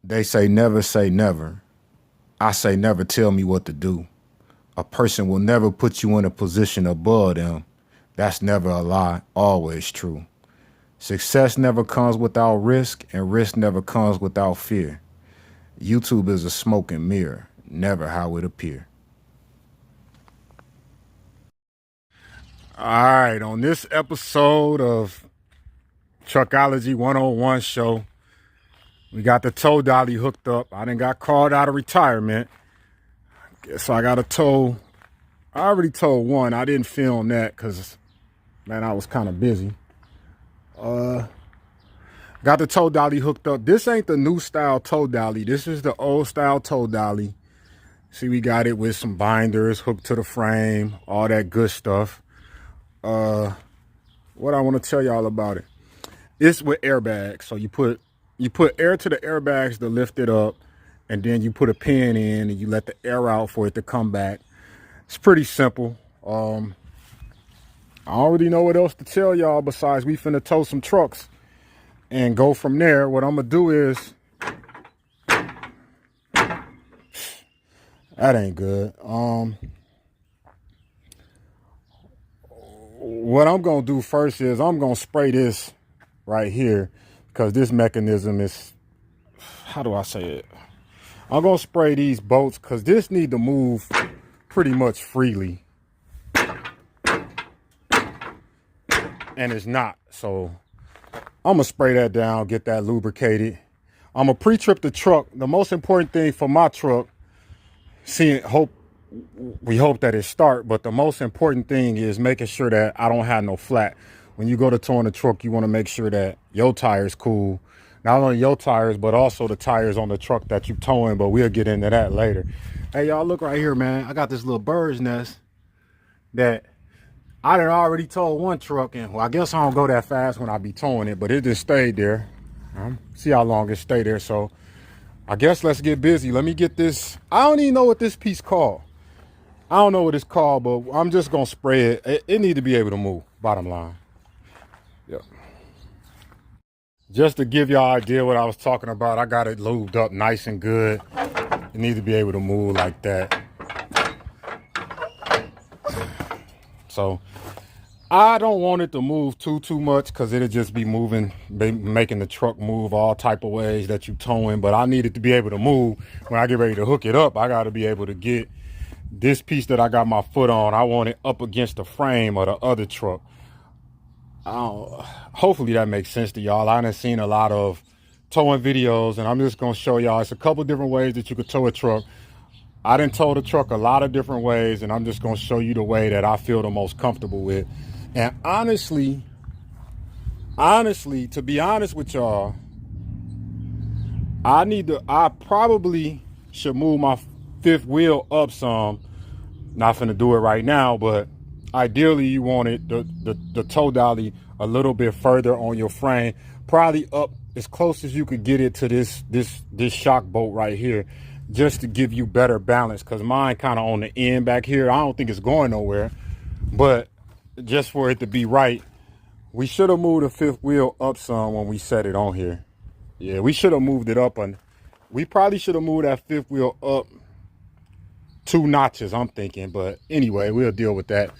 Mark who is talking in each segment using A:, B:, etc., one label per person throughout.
A: They say never. I say never tell me what to do. A person will never put you in a position above them. That's never a lie, always true. Success never comes without risk, and risk never comes without fear. YouTube is a smoke and mirror, never how it appear. All right, on this episode of Truckology 101 show, we got the tow dolly hooked up. I done got called out of retirement. So I got a tow. I already towed one. I didn't film that because, man, I was kind of busy. Got the tow dolly hooked up. This ain't the new style tow dolly. This is the old style tow dolly. See, we got it with some binders hooked to the frame, all that good stuff. What I want to tell y'all about it. It's with airbags. So you put air to the airbags to lift it up, and then you put a pin in and you let the air out for it to come back. It's pretty simple. I don't really know what else to tell y'all besides we finna tow some trucks and go from there. What I'm gonna do is, that ain't good. What I'm gonna do first is I'm gonna spray this right here because this mechanism is, how do I say it? I'm gonna spray these bolts because this need to move pretty much freely. And it's not. So I'm gonna spray that down, get that lubricated. I'm gonna pre-trip the truck. The most important thing for my truck, we hope that it start, but the most important thing is making sure that I don't have no flat. When you go to towing the truck, you want to make sure that your tire's cool. Not only your tires, but also the tires on the truck that you towing, but we'll get into that later. Hey, y'all, look right here, man. I got this little bird's nest that I done already towed one truck, and well, I guess I don't go that fast when I be towing it, but it just stayed there. See how long it stayed there. So I guess let's get busy. Let me get this. I don't even know what this piece called. I don't know what it's called, but I'm just gonna spray it. It need to be able to move, bottom line. Yep. Just to give y'all an idea what I was talking about, I got it lubed up nice and good. It need to be able to move like that. So I don't want it to move too much because it'll just be moving, making the truck move all type of ways that you towing. But I need it to be able to move. When I get ready to hook it up, I got to be able to get this piece that I got my foot on. I want it up against the frame of the other truck. Hopefully that makes sense to y'all. I done seen a lot of towing videos, and I'm just going to show y'all. It's a couple different ways that you could tow a truck. I done towed the truck a lot of different ways, and I'm just going to show you the way that I feel the most comfortable with. And honestly, to be honest with y'all, I probably should move my fifth wheel up some. Not finna do it right now, but ideally you want it, the tow dolly a little bit further on your frame, probably up as close as you could get it to this shock bolt right here, just to give you better balance, because mine kind of on the end back here. I don't think it's going nowhere, but just for it to be right, we should have moved the fifth wheel up some when we set it on here. Yeah, we should have moved it up, and we probably should have moved that fifth wheel up 2 notches, I'm thinking. But anyway, we'll deal with that.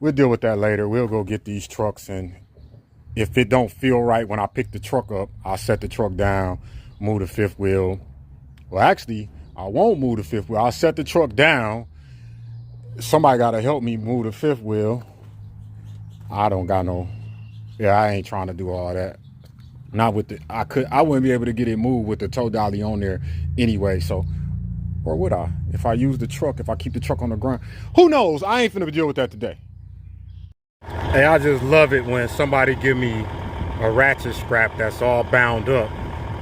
A: We'll deal with that later. We'll go get these trucks, and if it don't feel right when I pick the truck up, I'll set the truck down, move the fifth wheel. Well, actually, I won't move the fifth wheel. I'll set the truck down. Somebody got to help me move the fifth wheel. I don't got no, yeah, I ain't trying to do all that. Not with the, I wouldn't be able to get it moved with the tow dolly on there anyway. So, or would I? If I use the truck, if I keep the truck on the ground, who knows? I ain't finna deal with that today. Hey, I just love it when somebody give me a ratchet strap that's all bound up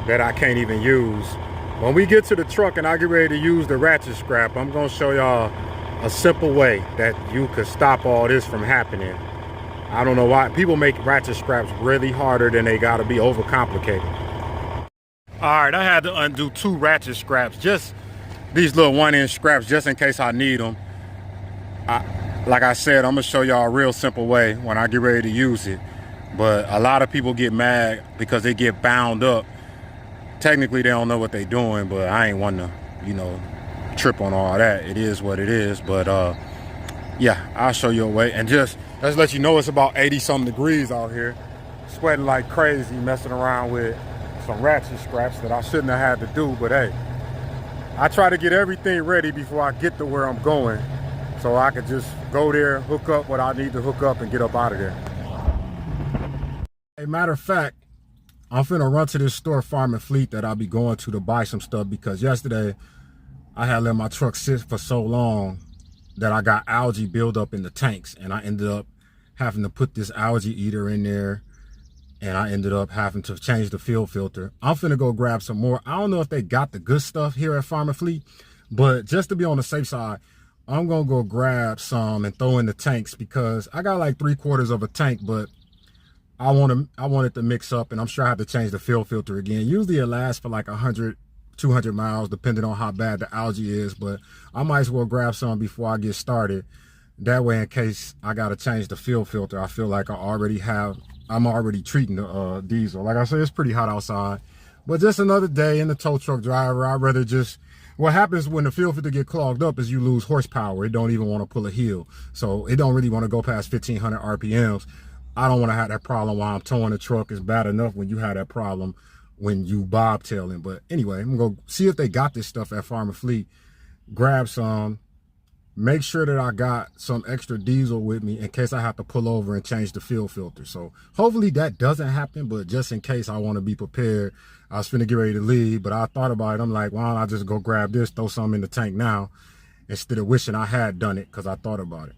A: that I can't even use. When we get to the truck and I get ready to use the ratchet strap, I'm gonna show y'all a simple way that you could stop all this from happening. I don't know why people make ratchet straps really harder than they gotta be, overcomplicated. All right, I had to undo 2 ratchet straps, just these little 1-inch scraps, just in case I need them. Like I said, I'm gonna show y'all a real simple way when I get ready to use it. But a lot of people get mad because they get bound up Technically, they don't know what they're doing, but I ain't want to, you know, trip on all that. It is what it is. But yeah, I'll show you a way. And just let's let you know it's about 80-something degrees out here. Sweating like crazy, messing around with some ratchet scraps that I shouldn't have had to do. But hey, I try to get everything ready before I get to where I'm going, so I could just go there, hook up what I need to hook up, and get up out of there. Hey, matter of fact, I'm finna run to this store, Farm and Fleet, that I'll be going to buy some stuff, because yesterday I had let my truck sit for so long that I got algae buildup in the tanks, and I ended up having to put this algae eater in there, and I ended up having to change the fuel filter. I'm finna go grab some more. I don't know if they got the good stuff here at Farm and Fleet, but just to be on the safe side, I'm gonna go grab some and throw in the tanks, because I got like 3/4 of a tank, but I want it to mix up, and I'm sure I have to change the fuel filter again. Usually it lasts for like 100, 200 miles, depending on how bad the algae is, but I might as well grab some before I get started. That way, in case I gotta change the fuel filter, I feel like I'm already treating the diesel. Like I said, it's pretty hot outside, but just another day in the tow truck driver. I'd rather just, what happens when the fuel filter get clogged up is you lose horsepower. It don't even want to pull a heel. So it don't really want to go past 1500 RPMs. I don't want to have that problem while I'm towing the truck. It's bad enough when you have that problem when you bobtailing. But anyway, I'm going to go see if they got this stuff at Farm and Fleet, grab some, make sure that I got some extra diesel with me in case I have to pull over and change the fuel filter. So hopefully that doesn't happen, but just in case, I want to be prepared. I was finna get ready to leave, but I thought about it. I'm like, why don't I just go grab this, throw some in the tank now, instead of wishing I had done it, because I thought about it.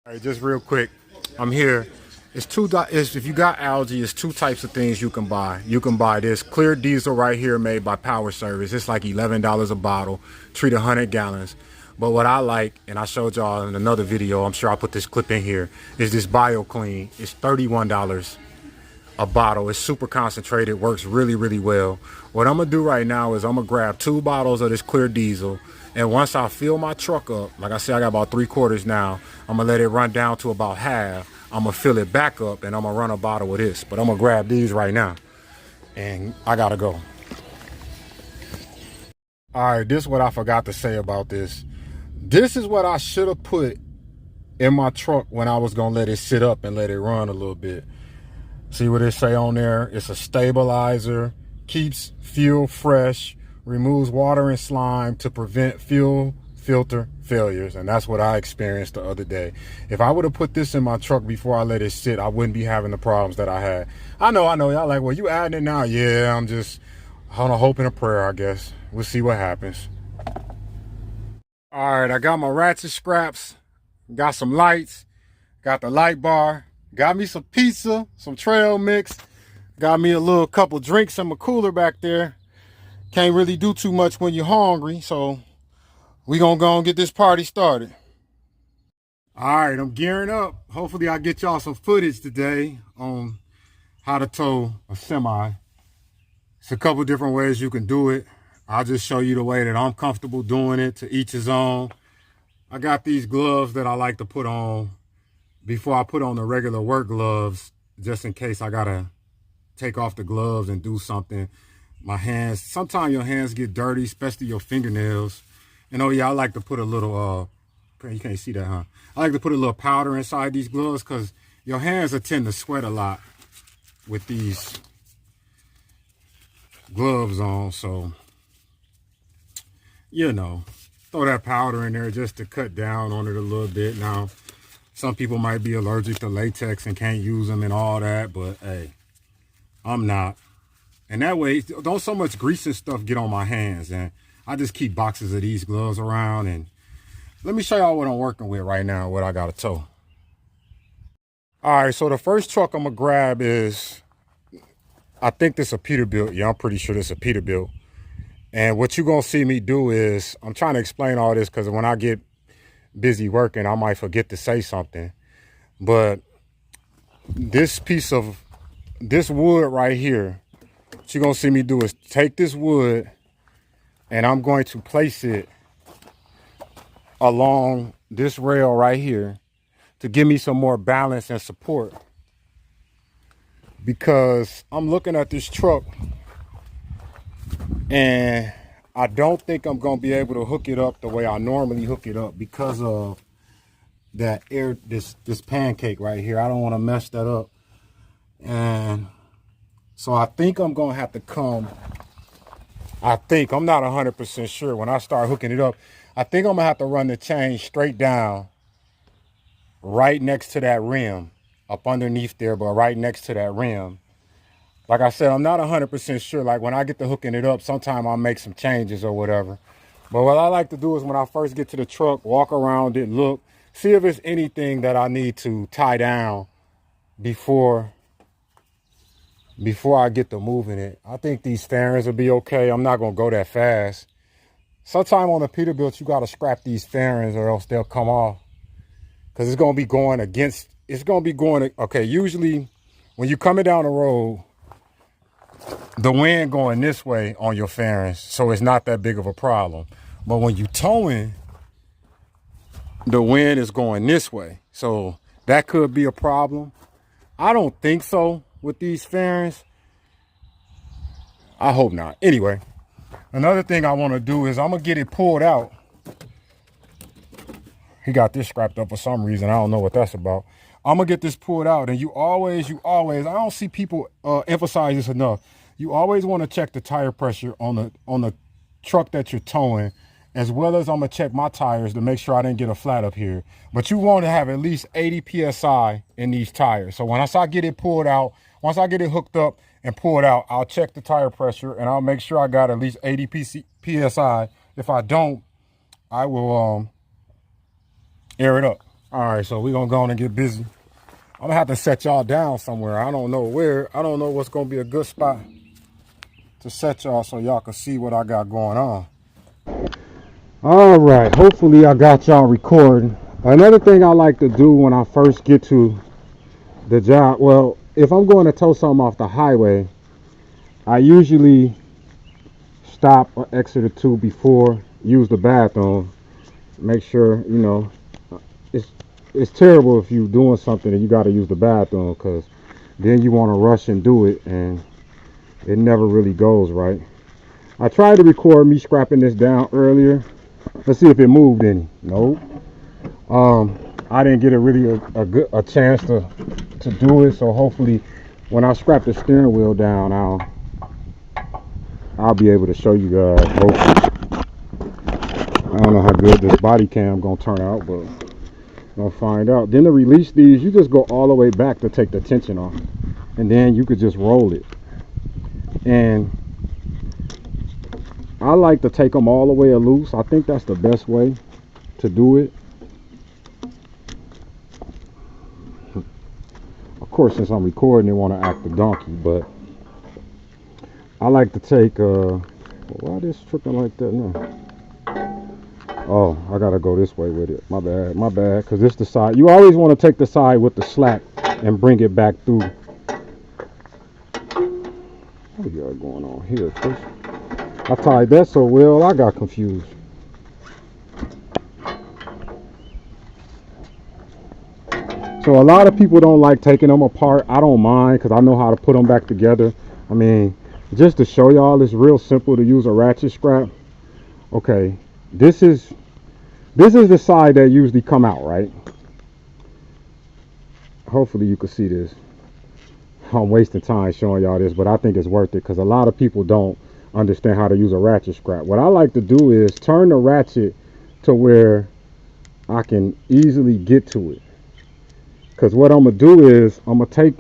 A: All right, just real quick, I'm here. If you got algae, it's two types of things you can buy. You can buy this clear diesel right here made by Power Service. It's like $11 a bottle, treat 100 gallons. But what I like, and I showed y'all in another video, I'm sure I'll put this clip in here, is this BioClean. It's $31 a bottle. It's super concentrated, works really, really well. What I'm gonna do right now is I'm gonna grab 2 bottles of this clear diesel, and once I fill my truck up, like I said, I got about 3/4 now, I'm gonna let it run down to about half. I'm gonna fill it back up, and I'm gonna run a bottle of this. But I'm gonna grab these right now, and I gotta go. All right, this is what I forgot to say about this. This is what I should have put in my truck when I was gonna let it sit up and let it run a little bit. See what it say on there? It's a stabilizer, keeps fuel fresh, removes water and slime to prevent fuel filter failures. And that's what I experienced the other day. If I would have put this in my truck before I let it sit, I wouldn't be having the problems that I had. I know, y'all like, well, you adding it now? Yeah, I'm just on a hope and a prayer, I guess. We'll see what happens. All right, I got my ratchet scraps, got some lights, got the light bar, got me some pizza, some trail mix, got me a little couple drinks in my cooler back there. Can't really do too much when you're hungry, so we gonna go and get this party started. All right, I'm gearing up. Hopefully I get y'all some footage today on how to tow a semi. It's a couple different ways you can do it. I'll just show you the way that I'm comfortable doing it, to each his own. I got these gloves that I like to put on before I put on the regular work gloves, just in case I gotta take off the gloves and do something. My hands, sometimes your hands get dirty, especially your fingernails. And oh yeah, I like to put a little, you can't see that, huh? I like to put a little powder inside these gloves, because your hands will tend to sweat a lot with these gloves on. So, you know, throw that powder in there just to cut down on it a little bit. Now, some people might be allergic to latex and can't use them and all that, but hey, I'm not. And that way, don't so much grease and stuff get on my hands. And I just keep boxes of these gloves around. And let me show y'all what I'm working with right now, what I got to tow. All right, so the first truck I'm gonna grab is, I think this is a Peterbilt. Yeah, I'm pretty sure this is a Peterbilt. And what you're gonna see me do is, I'm trying to explain all this because when I get busy working, I might forget to say something. But this piece of this wood right here, what you're gonna see me do is take this wood and I'm going to place it along this rail right here to give me some more balance and support. Because I'm looking at this truck And I don't think I'm gonna be able to hook it up the way I normally hook it up because of that this pancake right here. I don't want to mess that up. And so I think I'm gonna have to come. I'm not 100% sure. When I start hooking it up, I think I'm gonna have to run the chain straight down right next to that rim, up underneath there, but right next to that rim. Like I said, I'm not 100% sure. Like when I get to hooking it up, sometime I'll make some changes or whatever. But what I like to do is when I first get to the truck, walk around it, look, see if there's anything that I need to tie down before I get to moving it. I think these fairings will be okay. I'm not gonna go that fast. Sometime on the Peterbilt, you gotta scrap these fairings or else they'll come off. Cause it's gonna be going, okay, usually when you're coming down the road, the wind going this way on your fairings, so it's not that big of a problem. But when you towing, the wind is going this way, so that could be a problem. I don't think so with these fairings. I hope not. Anyway, another thing I want to do is I'm gonna get it pulled out. He got this scrapped up for some reason. I don't know what that's about. I'm gonna get this pulled out, and you always, I don't see people emphasize this enough. You always want to check the tire pressure on the truck that you're towing, as well as I'm gonna check my tires to make sure I didn't get a flat up here. But you want to have at least 80 psi in these tires. So once I get it pulled out, once I get it hooked up and pulled out, I'll check the tire pressure and I'll make sure I got at least 80 psi. If I don't, I will air it up. All right, so we're gonna go on and get busy. I'm gonna have to set y'all down somewhere. I don't know where. I don't know what's gonna be a good spot to set y'all so y'all can see what I got going on. All right, hopefully I got y'all recording. Another thing I like to do when I first get to the job, well, if I'm going to tow something off the highway, I usually stop or exit or two before, use the bathroom. Make sure, you know, it's terrible if you're doing something and you got to use the bathroom, because then you want to rush and do it and it never really goes right. I tried to record me scrapping this down earlier. Let's see if it moved any. Nope. I didn't get a chance to do it, so hopefully when I scrap the steering wheel down, I'll be able to show you guys. Hopefully. I don't know how good this body cam gonna turn out, but we'll find out. Then to release these, you just go all the way back to take the tension off, and then you could just roll it. And I like to take them all the way loose. I think that's the best way to do it. Of course, since I'm recording, they want to act a donkey, but I like to take, why this tripping like that now? Oh, I gotta go this way with it. My bad, because this the side. You always want to take the side with the slack and bring it back through. What do you got going on here, Chris? I tied that so well, I got confused. So a lot of people don't like taking them apart. I don't mind, because I know how to put them back together. I mean, just to show y'all, it's real simple to use a ratchet scrap. Okay, this is the side that usually come out, right? Hopefully you can see this. I'm wasting time showing y'all this, but I think it's worth it, because a lot of people don't understand how to use a ratchet scrap. What I like to do is turn the ratchet to where I can easily get to it. Because what I'm going to do is I'm going to take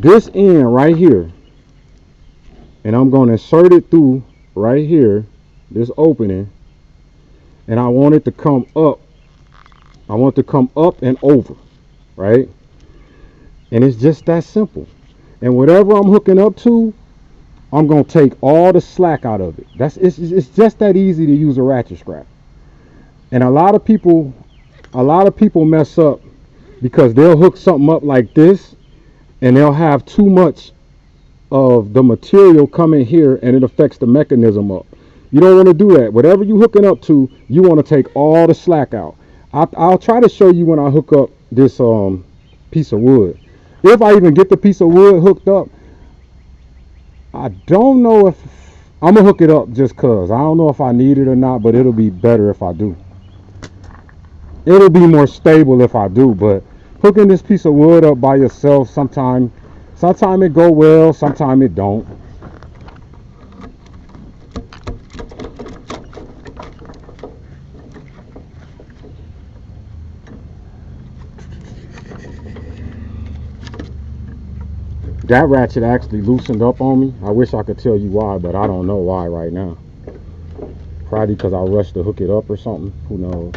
A: this end right here, and I'm going to insert it through right here, this opening, and I want it to come up. I want it to come up and over, right? And it's just that simple. And whatever I'm hooking up to, I'm going to take all the slack out of it. It's just that easy to use a ratchet scrap. And a lot of people mess up because they'll hook something up like this and they'll have too much of the material coming here and it affects the mechanism up. You don't want to do that. Whatever you're hooking up to, you want to take all the slack out. I'll try to show you when I hook up this piece of wood. If I even get the piece of wood hooked up, I don't know if I'm gonna hook it up just cause. I don't know if I need it or not, but it'll be better if I do. It'll be more stable if I do, but hooking this piece of wood up by yourself sometime it go well, sometime it don't. That ratchet actually loosened up on me. I wish I could tell you why, but I don't know why right now. Probably because I rushed to hook it up or something. Who knows?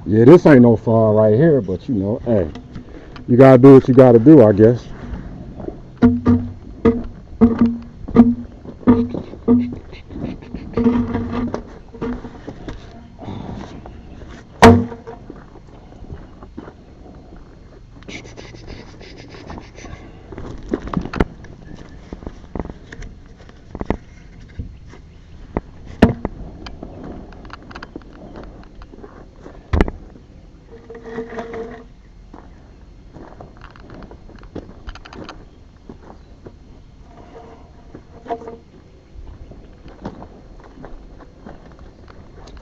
A: Yeah, this ain't no fun right here, but you know, hey, you gotta do what you gotta do, I guess.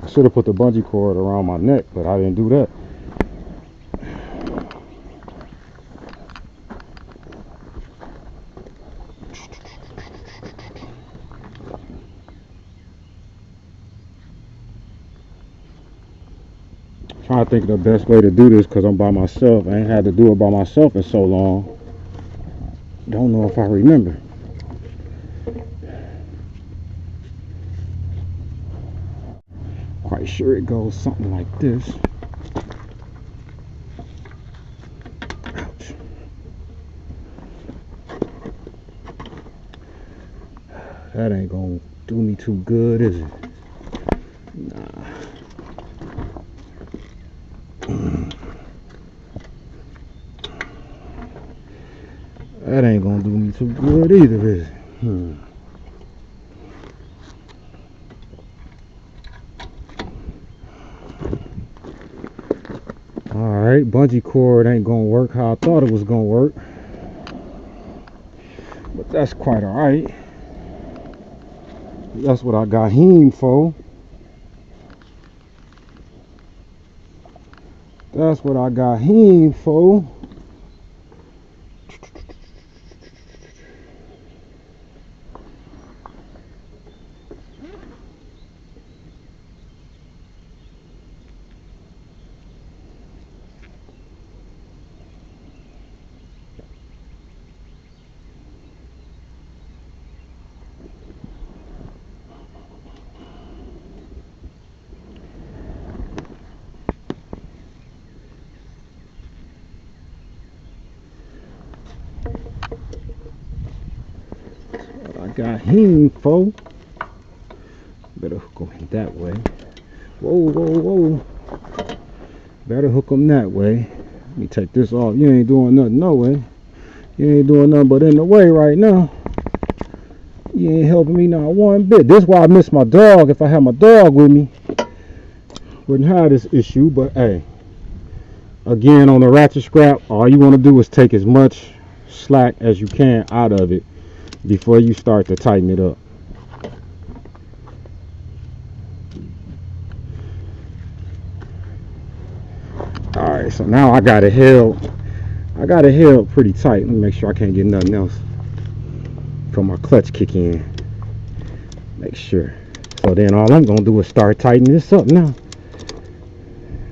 A: I should have put the bungee cord around my neck, but I didn't do that. Trying to think of the best way to do this because I'm by myself. I ain't had to do it by myself in so long. Don't know if I remember. Quite sure it goes something like this. Ouch. That ain't gonna do me too good, is it? Nah. That ain't gonna do me too good either, is it? Alright, bungee cord ain't gonna work how I thought it was gonna work. But that's quite alright. That's what I got him for. That's what I got him for. I got him for. Better hook him that way. Whoa, whoa, whoa. Better hook him that way. Let me take this off. You ain't doing nothing, no way. You ain't doing nothing but in the way right now. You ain't helping me not one bit. This is why I miss my dog. If I had my dog with me, wouldn't have this issue. But hey, again, on the ratchet scrap, all you want to do is take as much slack as you can out of it before you start to tighten it up. Alright, so now I got it held pretty tight. Let me make sure I can't get nothing else from my clutch kick in. Make sure. So then all I'm gonna do is start tightening this up now.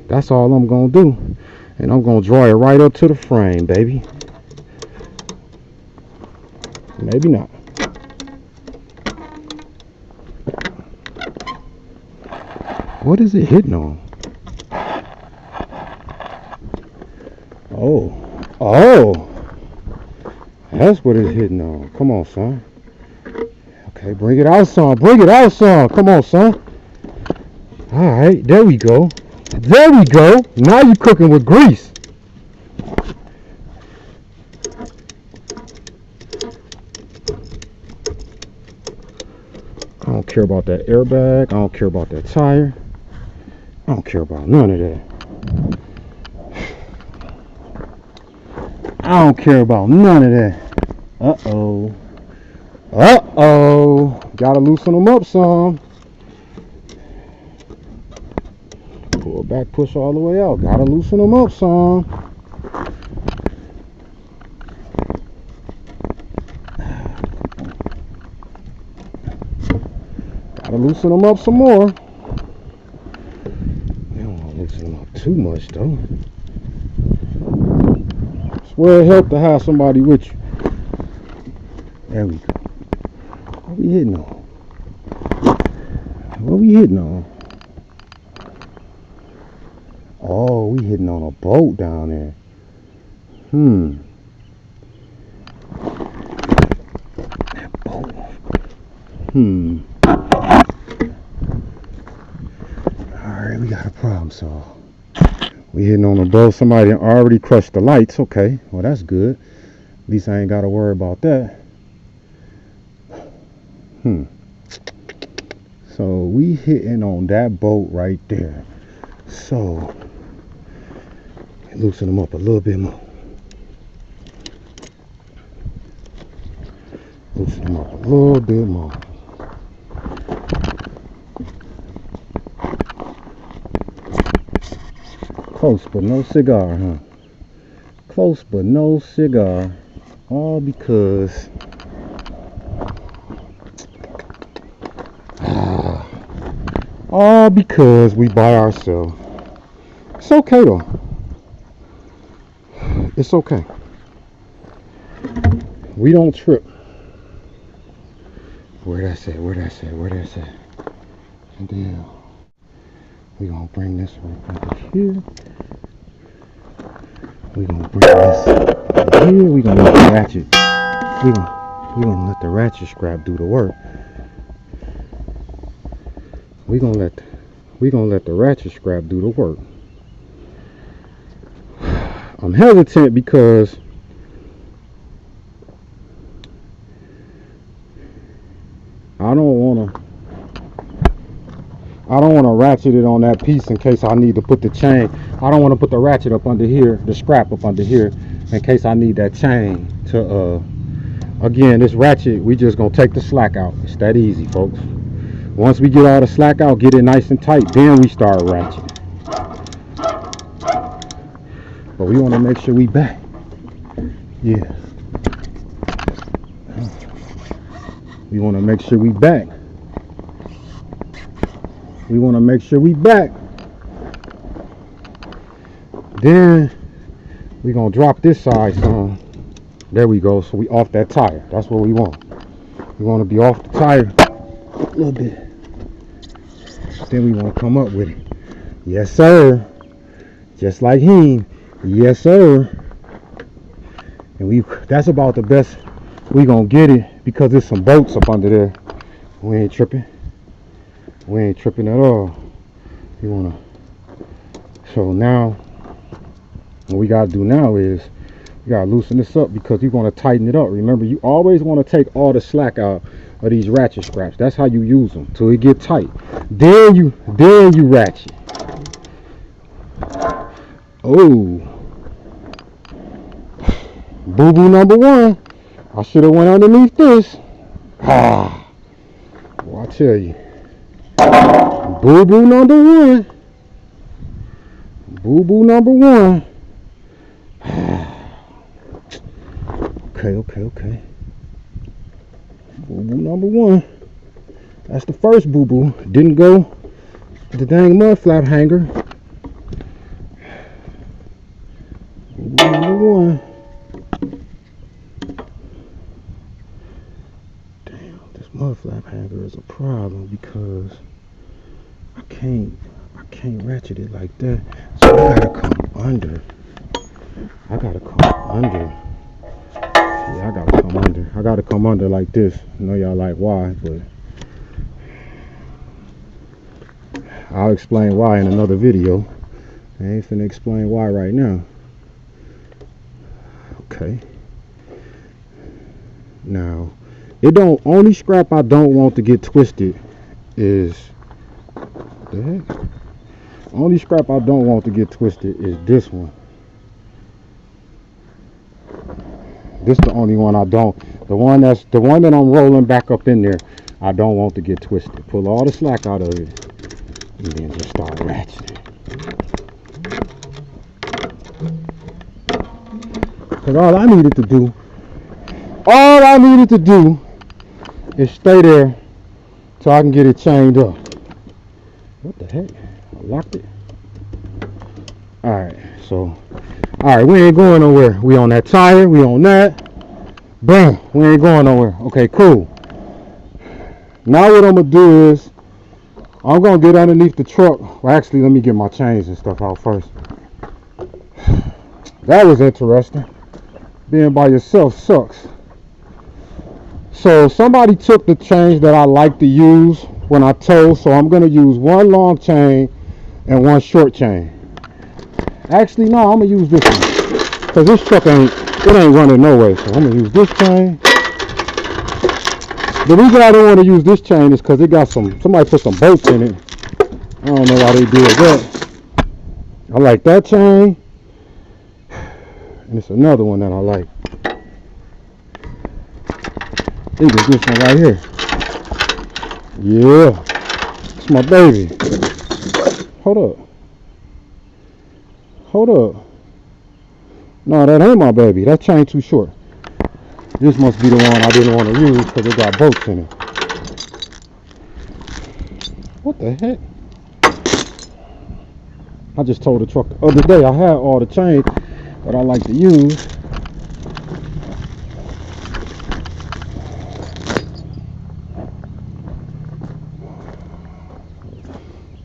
A: That's all I'm gonna do. And I'm gonna draw it right up to the frame, baby. Maybe not. What is it hitting on? Oh, that's what it's hitting on. Come on, son. Okay, bring it out, son. Bring it out, son. Come on, son. All right, there we go. There we go. Now you're cooking with grease. Come don't care about that airbag. I don't care about that tire. I don't care about none of that. I don't care about none of that. Uh-oh. Uh-oh. Gotta loosen them up some. Pull back, push all the way out. Gotta loosen them up some. Gotta loosen them up some more. I don't want to loosen them up too much though. Swear it helped to have somebody with you. There we go. What we hitting on? What we hitting on? Oh, we hitting on a boat down there. That boat. Alright, we got a problem solved. We hitting on a boat. Somebody already crushed the lights. Okay, well that's good. At least I ain't got to worry about that. So we hitting on that boat right there. So loosen them up a little bit more. Loosen them up a little bit more. Close but no cigar, huh? Close but no cigar. All because we by ourselves. It's okay though. It's okay. We don't trip. Where that's at? Where that's at? Where that's at? And then we gonna bring this right over here. We gonna bring this over here. We gonna let the ratchet. We gonna let the ratchet scrap do the work. We gonna let the ratchet scrap do the work. I'm hesitant because I don't wanna ratchet it on that piece in case I need to put the chain. I don't want to put the ratchet up under here, the scrap up under here, in case I need that chain to again, this ratchet, we just gonna take the slack out. It's that easy, folks. Once we get all the slack out, get it nice and tight, then we start ratcheting. But we want to make sure we back. Yeah. We want to make sure we back. We want to make sure we back. Then we gonna drop this side some. There we go. So we off that tire. That's what we want. We want to be off the tire a little bit. Then we want to come up with it. Yes, sir. Just like him. Yes, sir. And that's about the best we gonna get it because there's some boats up under there. We ain't tripping. We ain't tripping at all. You wanna. So now, what we gotta do now is we gotta loosen this up because you're gonna tighten it up. Remember, you always want to take all the slack out of these ratchet scraps. That's how you use them till it get tight. Then you ratchet. Oh, boo boo number one. I should have went underneath this. Well, I tell you, boo boo number one. Boo boo number one. Okay. Boo boo number one. That's the first boo boo. Didn't go to the dang mud flap hanger. Boo boo number one. Damn, this mud flap hanger is a problem because I can't ratchet it like that. So I gotta come under. Yeah, I gotta come under like this. I know y'all like why, but I'll explain why in another video. I ain't finna explain why right now. Okay. Now, it don't only scrap I don't want to get twisted is, the heck? Only scrap I don't want to get twisted is this one. This is the only one I don't. The one that I'm rolling back up in there, I don't want to get twisted. Pull all the slack out of it, and then just start ratcheting. Cause all I needed to do is stay there so I can get it chained up. What the heck? I locked it. Alright, so we ain't going nowhere. We on that tire, we on that. Boom, we ain't going nowhere. Okay, cool. Now what I'm gonna do is I'm gonna get underneath the truck. Well, actually, let me get my chains and stuff out first. That was interesting. Being by yourself sucks. So somebody took the chains that I like to use when I tow, so I'm gonna use one long chain and one short chain. Actually, no, I'm gonna use this one because this truck ain't running no way. So I'm gonna use this chain. The reason I don't want to use this chain is because it got somebody put some bolts in it. I don't know why they did that. I like that chain, and it's another one that I like. It was this one right here. Yeah, it's my baby. Hold up. No, that ain't my baby. That chain too short. This must be the one I didn't want to use because it got bolts in it. What the heck? I just told the truck the other day I had all the chains that I like to use.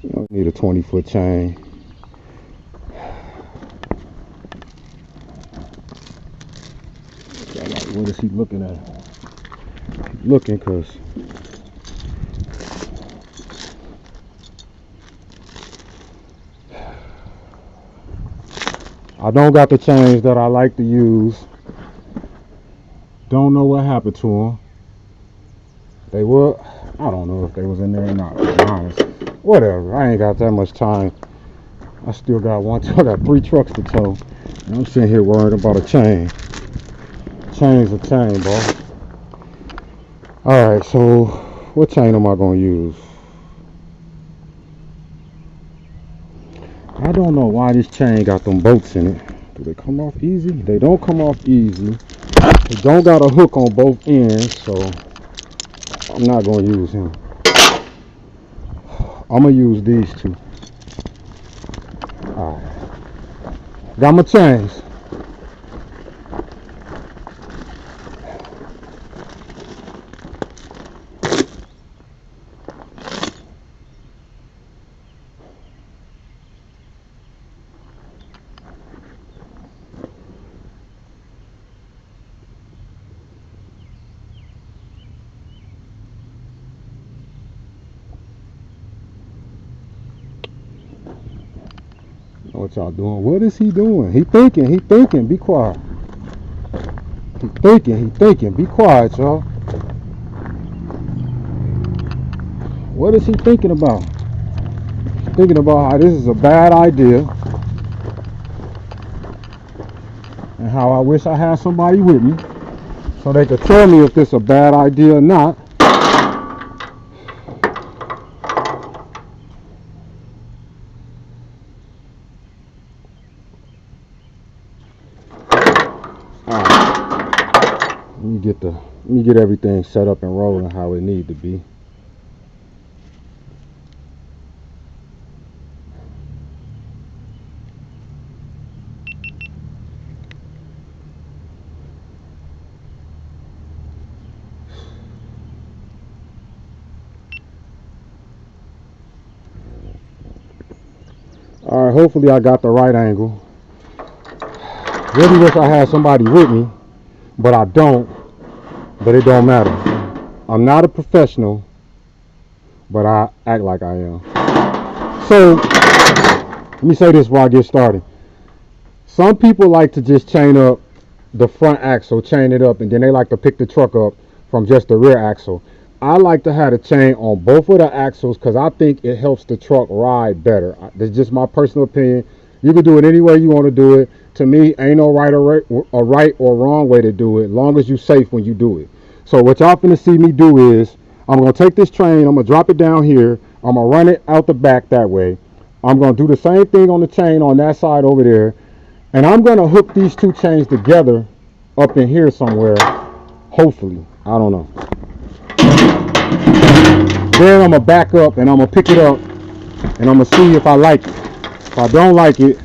A: You don't need a 20-foot chain. What is he looking at? He's looking because I don't got the chains that I like to use. Don't know what happened to them. They were, I don't know if they was in there or not, to be honest. Whatever, I ain't got that much time. I still got I got 3 trucks to tow. And I'm sitting here worried about a chain. Chain's a chain, bro. Alright, so what chain am I going to use? I don't know why this chain got them bolts in it. Do they come off easy? They don't come off easy. They don't got a hook on both ends, so I'm not going to use him. I'm going to use these two. Alright. Got my chains. What y'all doing? What is he doing? He thinking. Be quiet. He thinking. Be quiet, y'all. What is he thinking about? He's thinking about how this is a bad idea and how I wish I had somebody with me so they could tell me if this is a bad idea or not. Let me get everything set up and rolling how it need to be. Alright, hopefully I got the right angle. Really wish I had somebody with me, but I don't. But it don't matter. I'm not a professional, but I act like I am. So, let me say this before I get started. Some people like to just chain up the front axle, chain it up, and then they like to pick the truck up from just the rear axle. I like to have the chain on both of the axles because I think it helps the truck ride better. That's just my personal opinion. You can do it any way you want to do it. To me, ain't no right or wrong way to do it, long as you're safe when you do it. So what y'all finna see me do is, I'm gonna take this chain, I'm gonna drop it down here, I'm gonna run it out the back that way. I'm gonna do the same thing on the chain on that side over there, and I'm gonna hook these two chains together up in here somewhere, hopefully. I don't know. Then I'm gonna back up and I'm gonna pick it up and I'm gonna see if I like it. If I don't like it,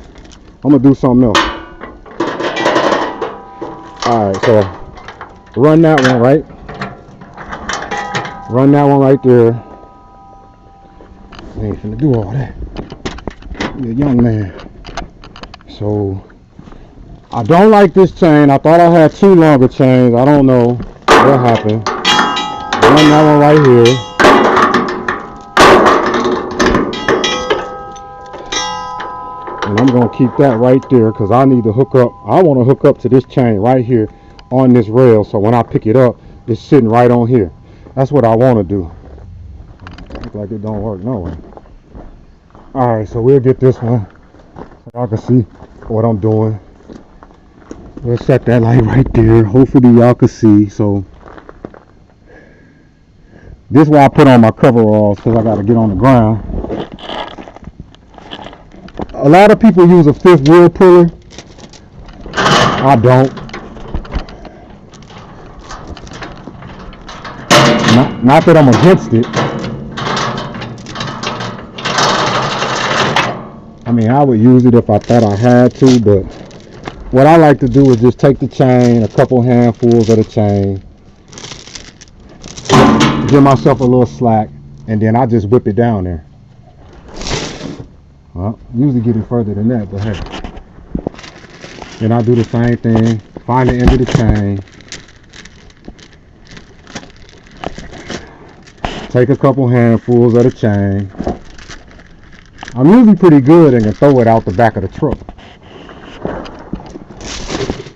A: I'm gonna do something else. Alright, so run that one, right? Run that one right there. I ain't finna do all that. You're a young man. So I don't like this chain. I thought I had two longer chains. I don't know what happened. Run that one right here. And I'm going to keep that right there because I need to hook up. I want to hook up to this chain right here on this rail. So when I pick it up, it's sitting right on here. That's what I want to do. Looks like it don't work no way. Alright, so we'll get this one. So y'all can see what I'm doing. We'll set that light right there. Hopefully y'all can see. So this is why I put on my coveralls because I got to get on the ground. A lot of people use a fifth wheel puller. I don't. Not that I'm against it. I mean, I would use it if I thought I had to, but what I like to do is just take the chain, a couple handfuls of the chain, give myself a little slack, and then I just whip it down there. Well, usually getting further than that, but hey. Then I do the same thing, find the end of the chain, take a couple handfuls of the chain. I'm usually pretty good and can throw it out the back of the truck.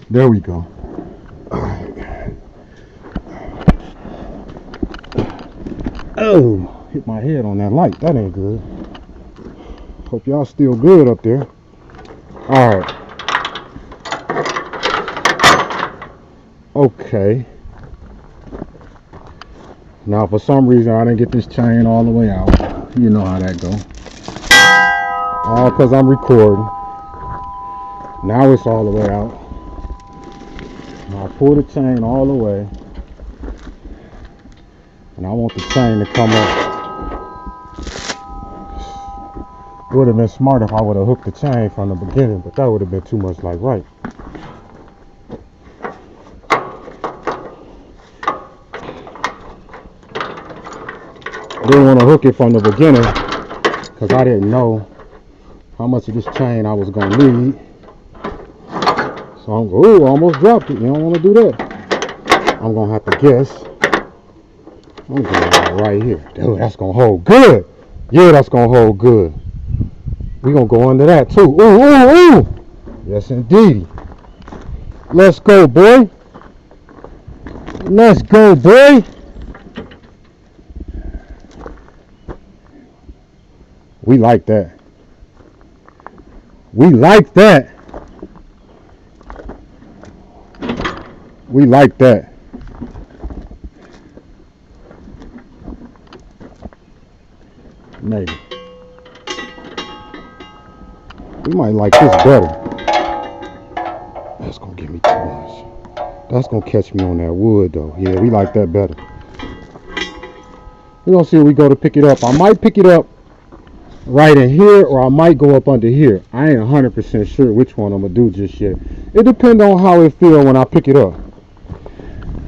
A: There we go. Alright. Oh, hit my head on that light. That ain't good. Hope y'all still good up there. Alright. Okay. Now for some reason I didn't get this chain all the way out. You know how that go. All because I'm recording. Now it's all the way out. Now I pull the chain all the way. And I want the chain to come up. It would have been smart if I would have hooked the chain from the beginning, but that would have been too much like right. I didn't want to hook it from the beginning because I didn't know how much of this chain I was going to need. So I'm going, ooh, I almost dropped it. You don't want to do that. I'm going to have to guess. I'm going right here. Dude, that's going to hold good. Yeah, that's going to hold good. We're going to go under that too. Ooh, ooh, ooh. Yes, indeed. Let's go, boy. Let's go, boy. We like that. We like that. We like that. Maybe. We might like this better. That's gonna give me too much. That's gonna catch me on that wood though. Yeah, we like that better. We're gonna see if we go to pick it up. I might pick it up right in here, or I might go up under here. I ain't 100% sure which one I'm gonna do just yet. It depends on how it feels when I pick it up.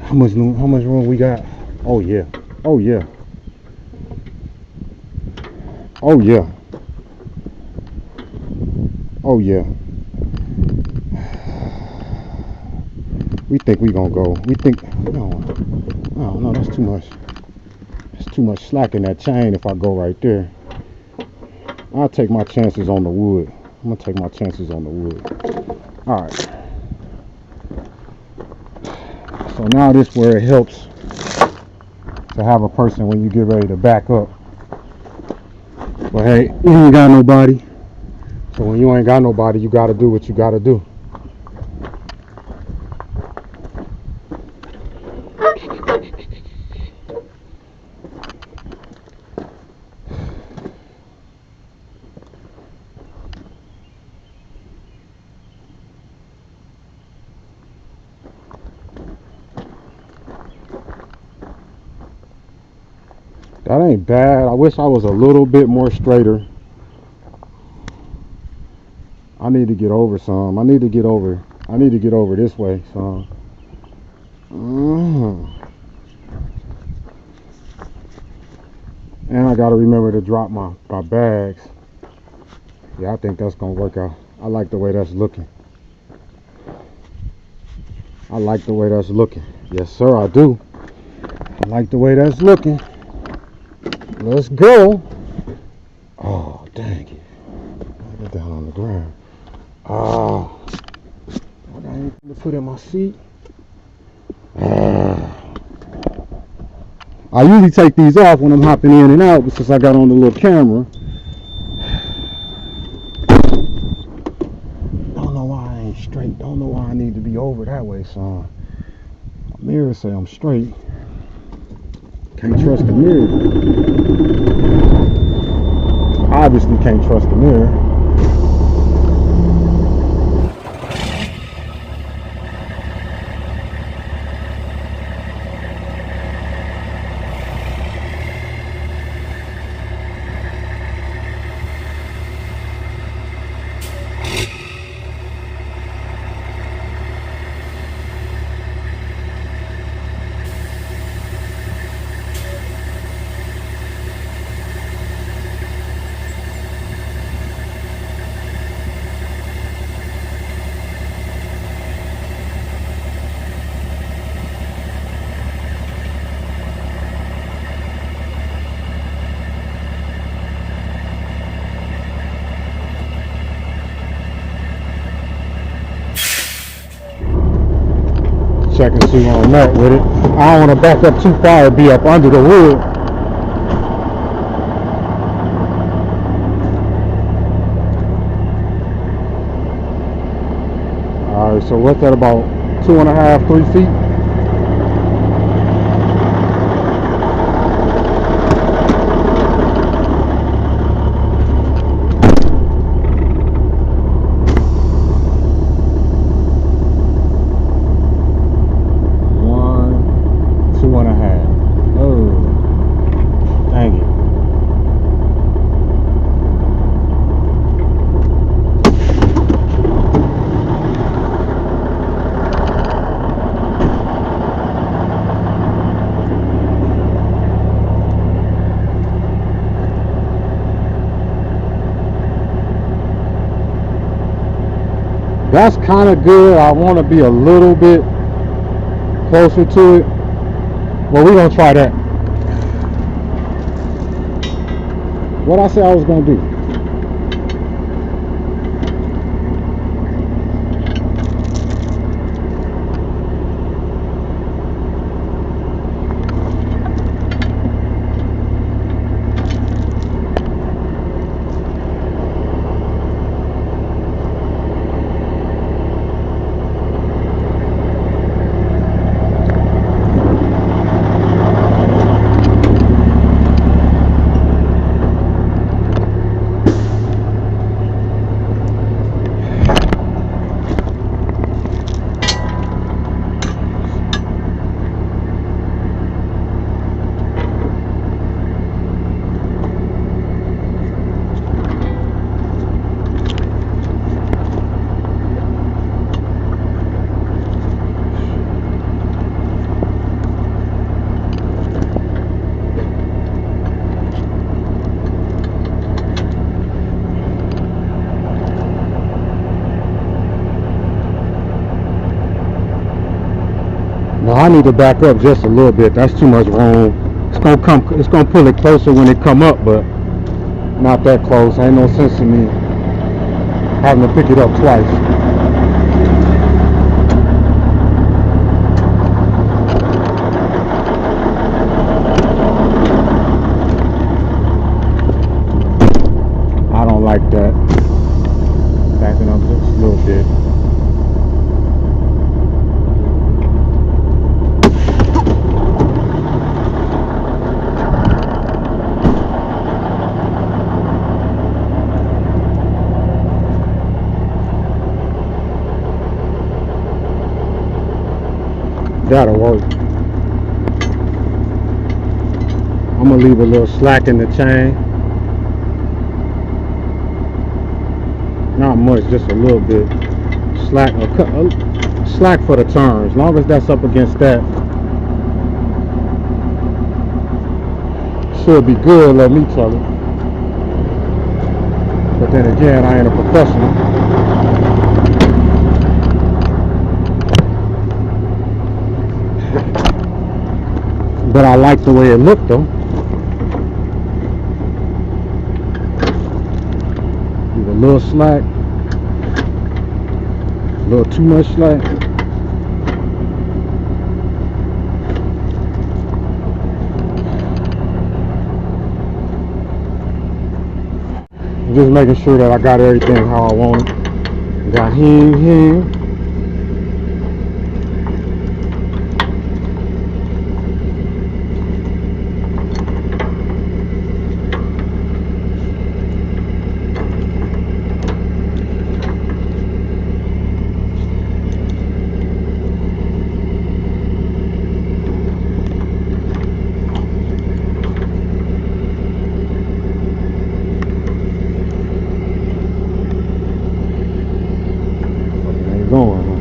A: How much room we got? Oh yeah. Oh yeah. Oh yeah. Oh yeah. We think we gonna go. We think no, that's too much. That's too much slack in that chain if I go right there. I'll take my chances on the wood. I'm gonna take my chances on the wood. Alright. So now this where it helps. to have a person when you get ready to back up. But hey, you ain't got nobody. So when you ain't got nobody, you gotta do what you gotta do. That ain't bad. I wish I was a little bit more straighter. I need to get over some. I need to get over this way some. And I gotta remember to drop my bags. Yeah, I think that's gonna work out. I like the way that's looking. I like the way that's looking. Yes, sir, I do. I like the way that's looking. Let's go. Oh, dang it. I get down on the ground. Oh. I got anything to put in my seat. I usually take these off when I'm hopping in and out, but since I got on the little camera. Don't know why I ain't straight. Don't know why I need to be over that way, son. My mirror say I'm straight. Can't trust the mirror. Obviously can't trust the mirror. Check and see where I'm at with it. I don't want to back up too far and be up under the wood. Alright, so what's that, about 2.5, 3 feet? That's kind of good. I want to be a little bit closer to it. Well, we're going to try that. What I said I was going to do. No, I need to back up just a little bit. That's too much room. It's gonna pull it closer when it come up, but not that close. Ain't no sense in me having to pick it up twice. like that. Backing up just a little bit. That'll work. I'm gonna leave a little slack in the chain. Not much, just a little bit. Slack, slack for the turn. As long as that's up against that, should be good, let me tell you. But then again, I ain't a professional. But I like the way it looked though. Leave a little slack. A little too much slack. Just making sure that I got everything how I want it. Got him here. Going, huh?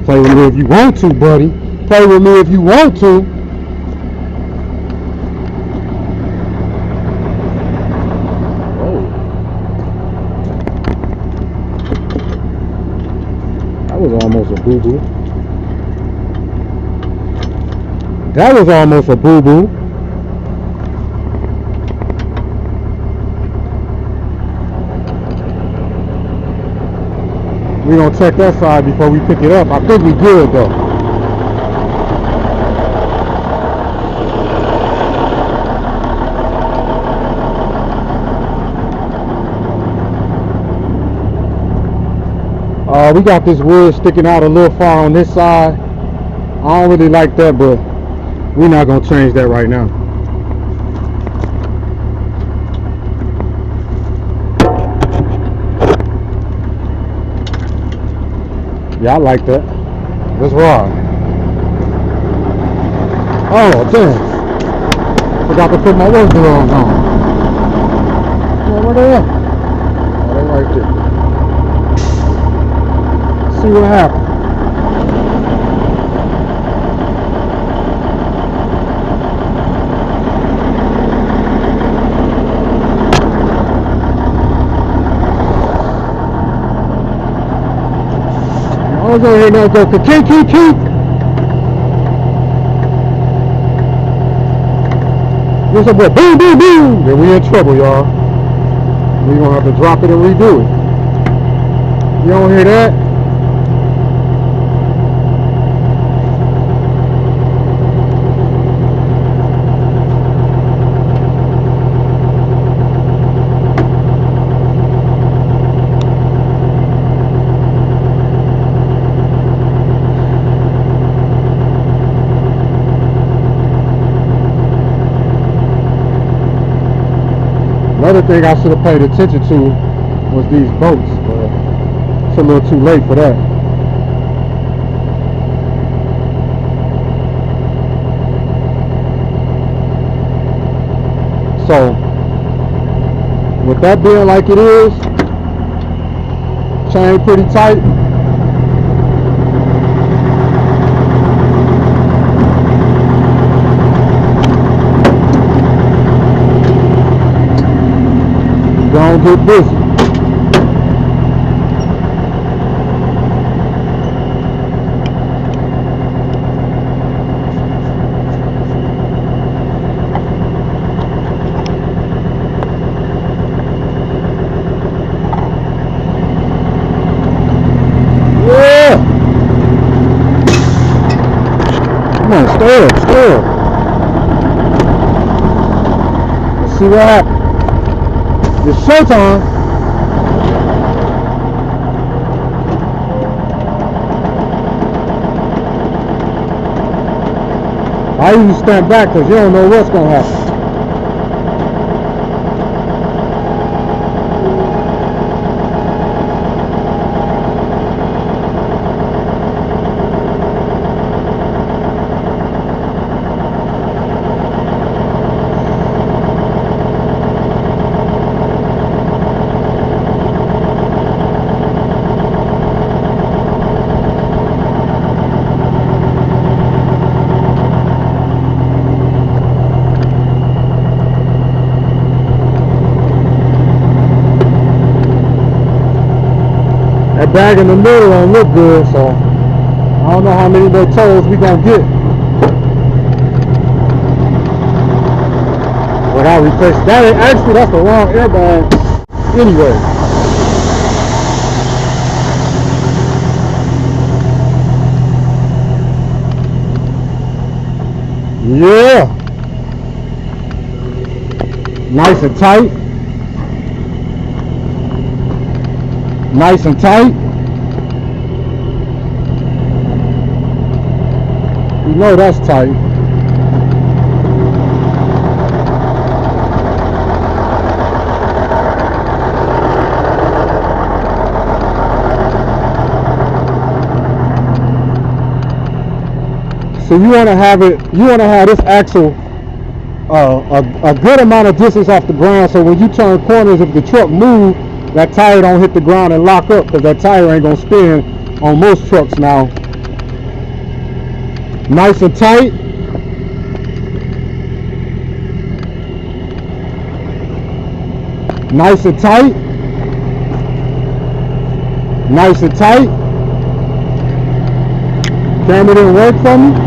A: Play with me if you want to, buddy. Play with me if you want to. That was almost a boo-boo. That was almost a boo-boo. We're gonna check that side before we pick it up. I think we good though. We got this wood sticking out a little far on this side. I don't really like that, but we're not gonna change that right now. Yeah, I like that. Let's ride. Oh, damn. Forgot to put my work gloves on. Oh, where they at? Oh, they right there. See what happens. I was over here now go keep. There's a boom, boom, boom. Then we in trouble, y'all. We gonna have to drop it and redo it. You don't hear that? Another thing I should have paid attention to was these bolts, but it's a little too late for that. So, with that being like it is, chain pretty tight. Don't get busy.
B: Chill. Let's see what happens. It's showtime. I usually stand back because you don't know what's going to happen. That bag in the middle don't look good, so I don't know how many more tolls we gonna get. But I'll replace that. Actually, that's the wrong airbag anyway. Yeah. Nice and tight. Nice and tight. You know that's tight. So you want to have it. You want to have this axle a good amount of distance off the ground, so when you turn corners, if the truck moves, that tire don't hit the ground and lock up, because that tire ain't gonna spin on most trucks now. Nice and tight. Nice and tight. Nice and tight. Camera didn't work for me.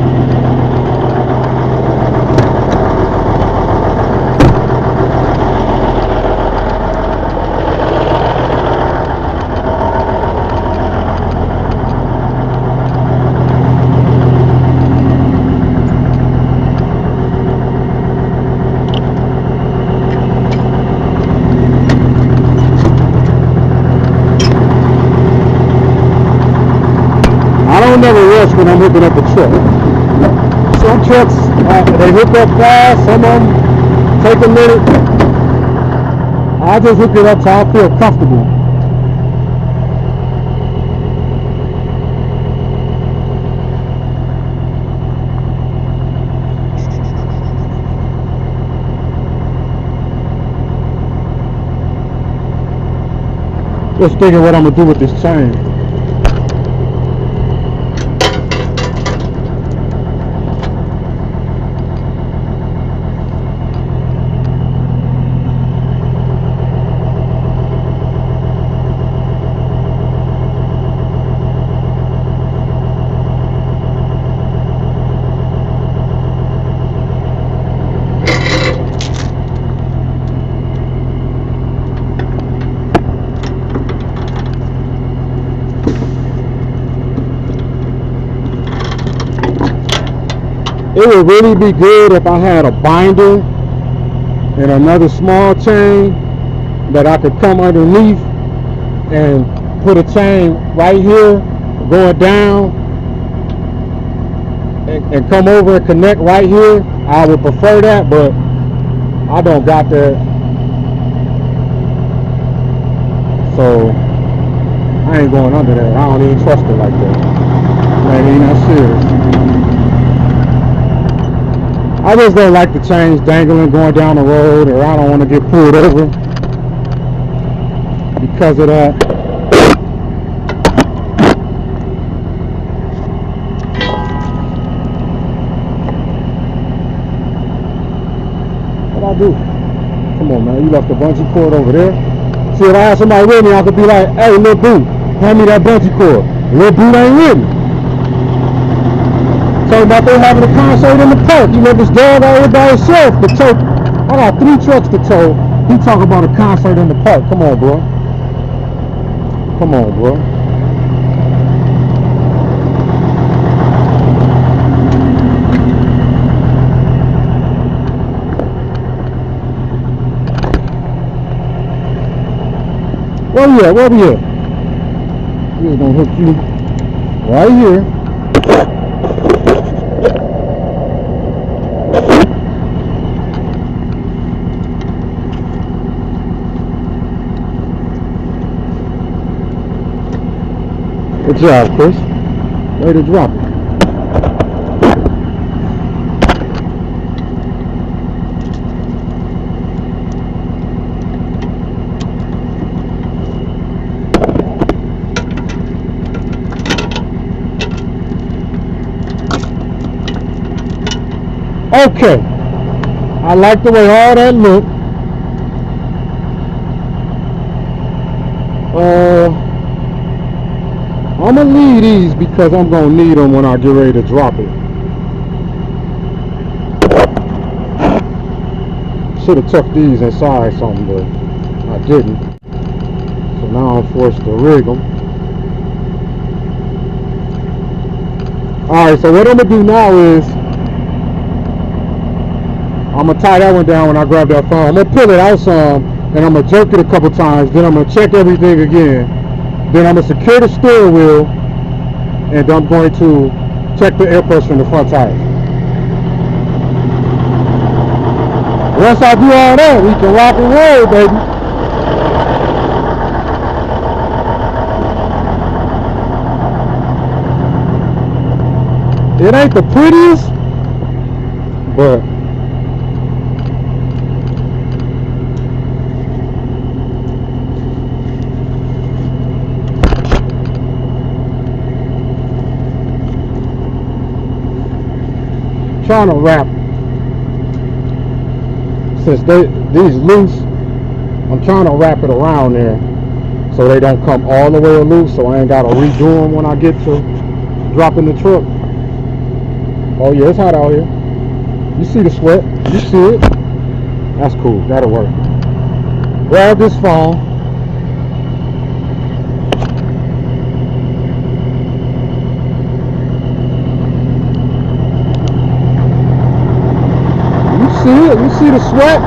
B: I don't never rush when I'm hooking up a truck. Some trucks, they hook up fast, some of them take a minute. I just hook it up till I feel comfortable. Just thinking what I'm gonna do with this chain. It would really be good if I had a binder and another small chain that I could come underneath and put a chain right here going down and come over and connect right here. I would prefer that, but I don't got that. So I ain't going under that. I don't even trust it like that. That ain't not serious. I just don't like the chains dangling going down the road, or I don't want to get pulled over because of that. What I do? Come on, man. You left the bungee cord over there. See, if I had somebody with me, I could be like, hey, Lil Boo, hand me that bungee cord. Lil Boo ain't with me. Talking about they having a concert in the park. You know, this dog out here by himself to tow. I got 3 trucks to tow. He talking about a concert in the park. Come on, bro. Come on, bro. Where we at? Where we at? We're gonna hook you right here. Good job, Chris. Way to drop it. Okay, I like the way all that looked. I'm gonna leave these because I'm gonna need them when I get ready to drop it. Should have tucked these inside something, but I didn't. So now I'm forced to rig them. Alright, so what I'm gonna do now is I'm gonna tie that one down when I grab that phone. I'm gonna pull it out some and I'm gonna jerk it a couple times, then I'm gonna check everything again. Then I'm gonna secure the steering wheel and I'm going to check the air pressure in the front tires. Once I do all that, we can rock and roll, baby. It ain't the prettiest, but trying to wrap, since these loose, I'm trying to wrap it around there so they don't come all the way loose, so I ain't got to redo them when I get to dropping the truck. Oh yeah, it's hot out here. You see the sweat, you see it. That's cool, that'll work. Grab this phone. You see the sweat?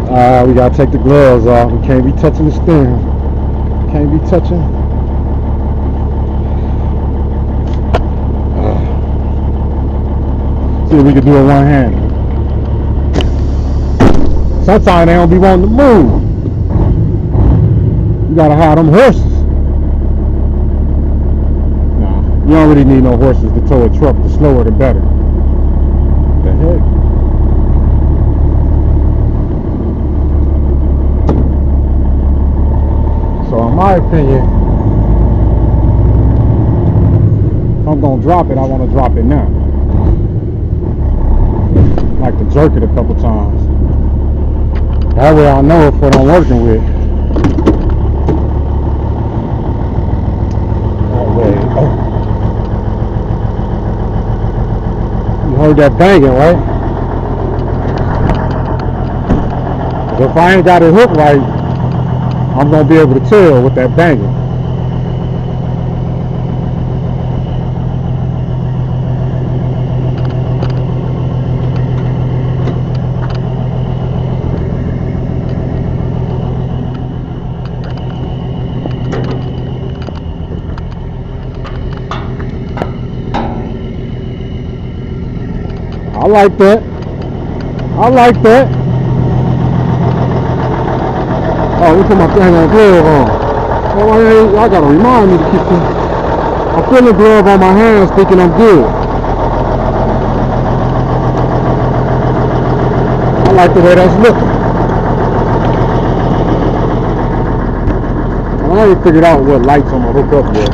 B: Alright. We gotta take the gloves off. We can't be touching the steering. Can't be touching. See if we can do it one hand. Sometimes they don't be wanting to move. You gotta have them horses. You don't really need no horses to tow a truck. The slower the better. What the heck? So in my opinion, if I'm gonna drop it, I want to drop it now. I like to jerk it a couple times. That way I know if what I'm working with. That way. Oh. Heard that banging, right? If I ain't got it hooked right, I'm gonna be able to tell with that banging. I like that. I like that. Oh, we put my thing on glove on. Oh, I gotta remind me to keep this. I'm feeling glove on my hands thinking I'm good. I like the way that's looking. I already figured out what lights I'm gonna hook up with.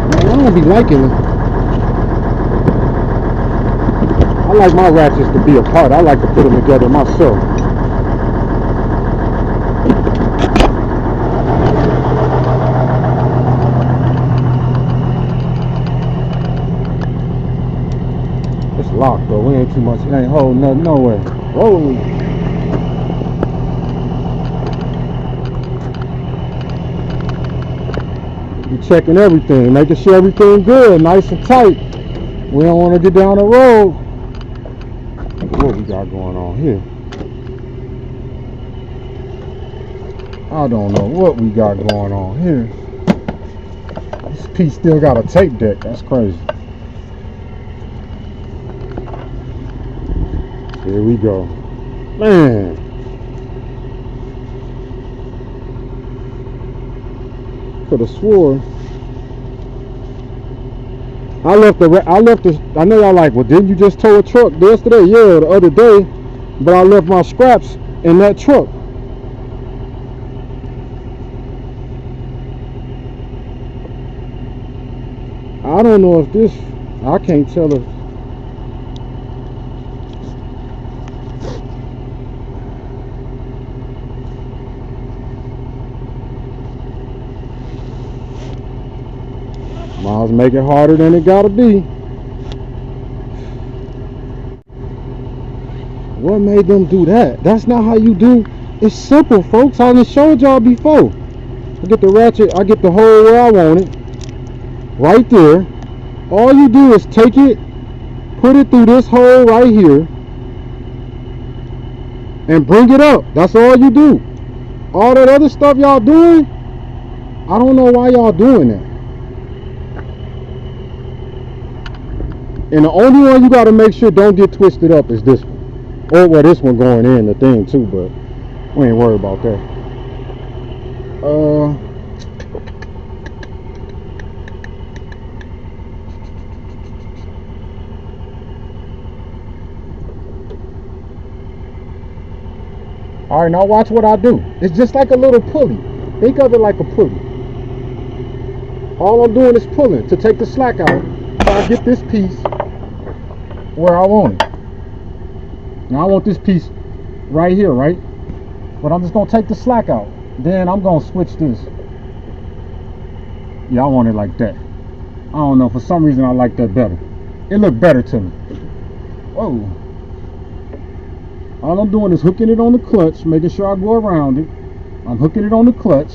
B: Man, I don't be liking it. I like my ratchets to be apart. I like to put them together myself. It's locked though. We ain't too much. It ain't holding nothing nowhere. Whoa. You checking everything, making sure everything good, nice and tight. We don't want to get down the road. what we got going on here. I don't know what we got going on here. This piece still got a tape deck. That's crazy. Here we go. Man. Could have swore. I left the, I know y'all like, well, didn't you just tow a truck yesterday? Yeah, the other day. But I left my scraps in that truck. I don't know if this, I can't tell if, might make it harder than it gotta be. What made them do that? That's not how you do. It's simple, folks. I done showed y'all before. I get the ratchet, I get the hole where I want it. Right there. All you do is take it, put it through this hole right here, and bring it up. That's all you do. All that other stuff y'all doing, I don't know why y'all doing that. And the only one you got to make sure don't get twisted up is this one. Or, well, this one going in the thing too, but we ain't worried about that. Alright, now watch what I do. It's just like a little pulley. Think of it like a pulley. All I'm doing is pulling to take the slack out. So I get this piece where I want it. Now I want this piece right here, right? But I'm just going to take the slack out. Then I'm going to switch this. Yeah, I want it like that. I don't know, for some reason I like that better. It looked better to me. Whoa. All I'm doing is hooking it on the clutch, making sure I go around it. I'm hooking it on the clutch.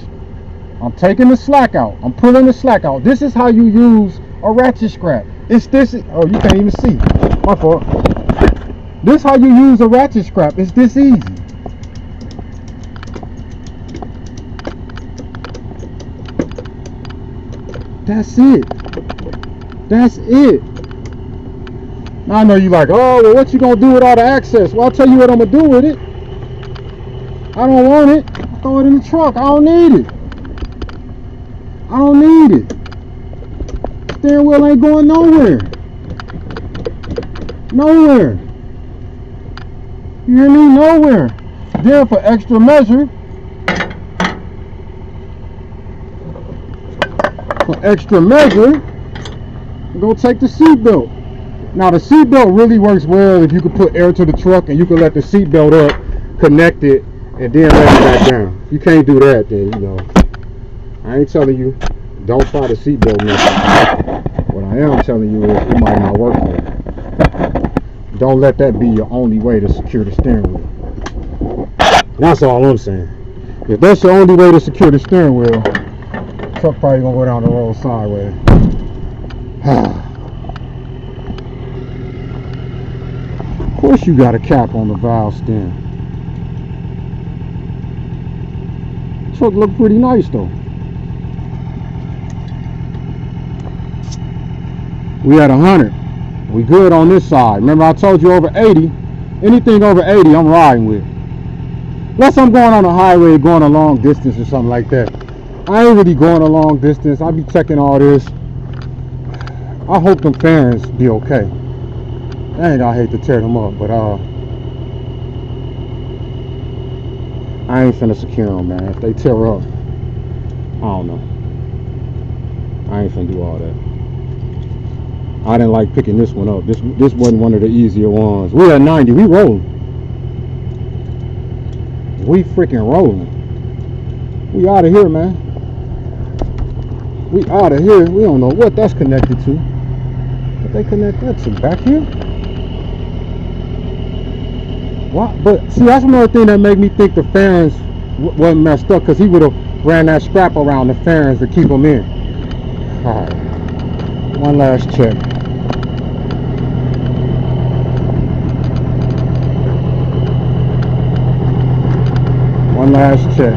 B: I'm taking the slack out. I'm pulling the slack out. This is how you use a ratchet scrap. It's this. Oh, you can't even see. My fault. This is how you use a ratchet scrap. It's this easy. That's it. That's it. Now I know you like, oh, well, what you gonna do with all the access? Well, I'll tell you what I'm gonna do with it. I don't want it. I'll throw it in the truck. I don't need it. I don't need it. Steering wheel ain't going nowhere. Nowhere. You hear me? Nowhere. Then for extra measure, I'm gonna take the seat belt. Now the seat belt really works well if you can put air to the truck and you can let the seat belt up, connect it, and then let it back down. You can't do that, then, you know. I ain't telling you don't try the seat belt method. What I am telling you is it might not work for you. Don't let that be your only way to secure the steering wheel. That's all I'm saying. If that's your only way to secure the steering wheel, the truck probably gonna go down the road sideways. Of course you got a cap on the valve stem. Truck look pretty nice though. We at 100. We good on this side. Remember I told you over 80. Anything over 80 I'm riding with. Unless I'm going on the highway, going a long distance or something like that. I ain't really going a long distance. I be checking all this. I hope them fairings be okay. Dang, I hate to tear them up, but I ain't finna secure them, man. If they tear up, I don't know. I ain't finna do all that. I didn't like picking this one up. This wasn't one of the easier ones. We at 90. We rolling. We freaking rolling. We out of here, man. We out of here. We don't know what that's connected to. But they connect that to back here. What? But see, that's another thing that made me think the fairings wasn't messed up, because he would have ran that strap around the fairings to keep them in. All right. One last check. last check.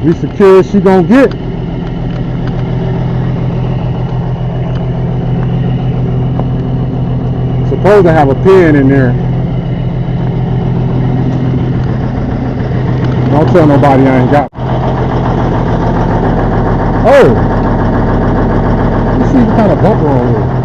B: We secure as she gonna get. Supposed to have a pin in there. Don't tell nobody I ain't got it. Oh! Let's see what kind of bumper on it.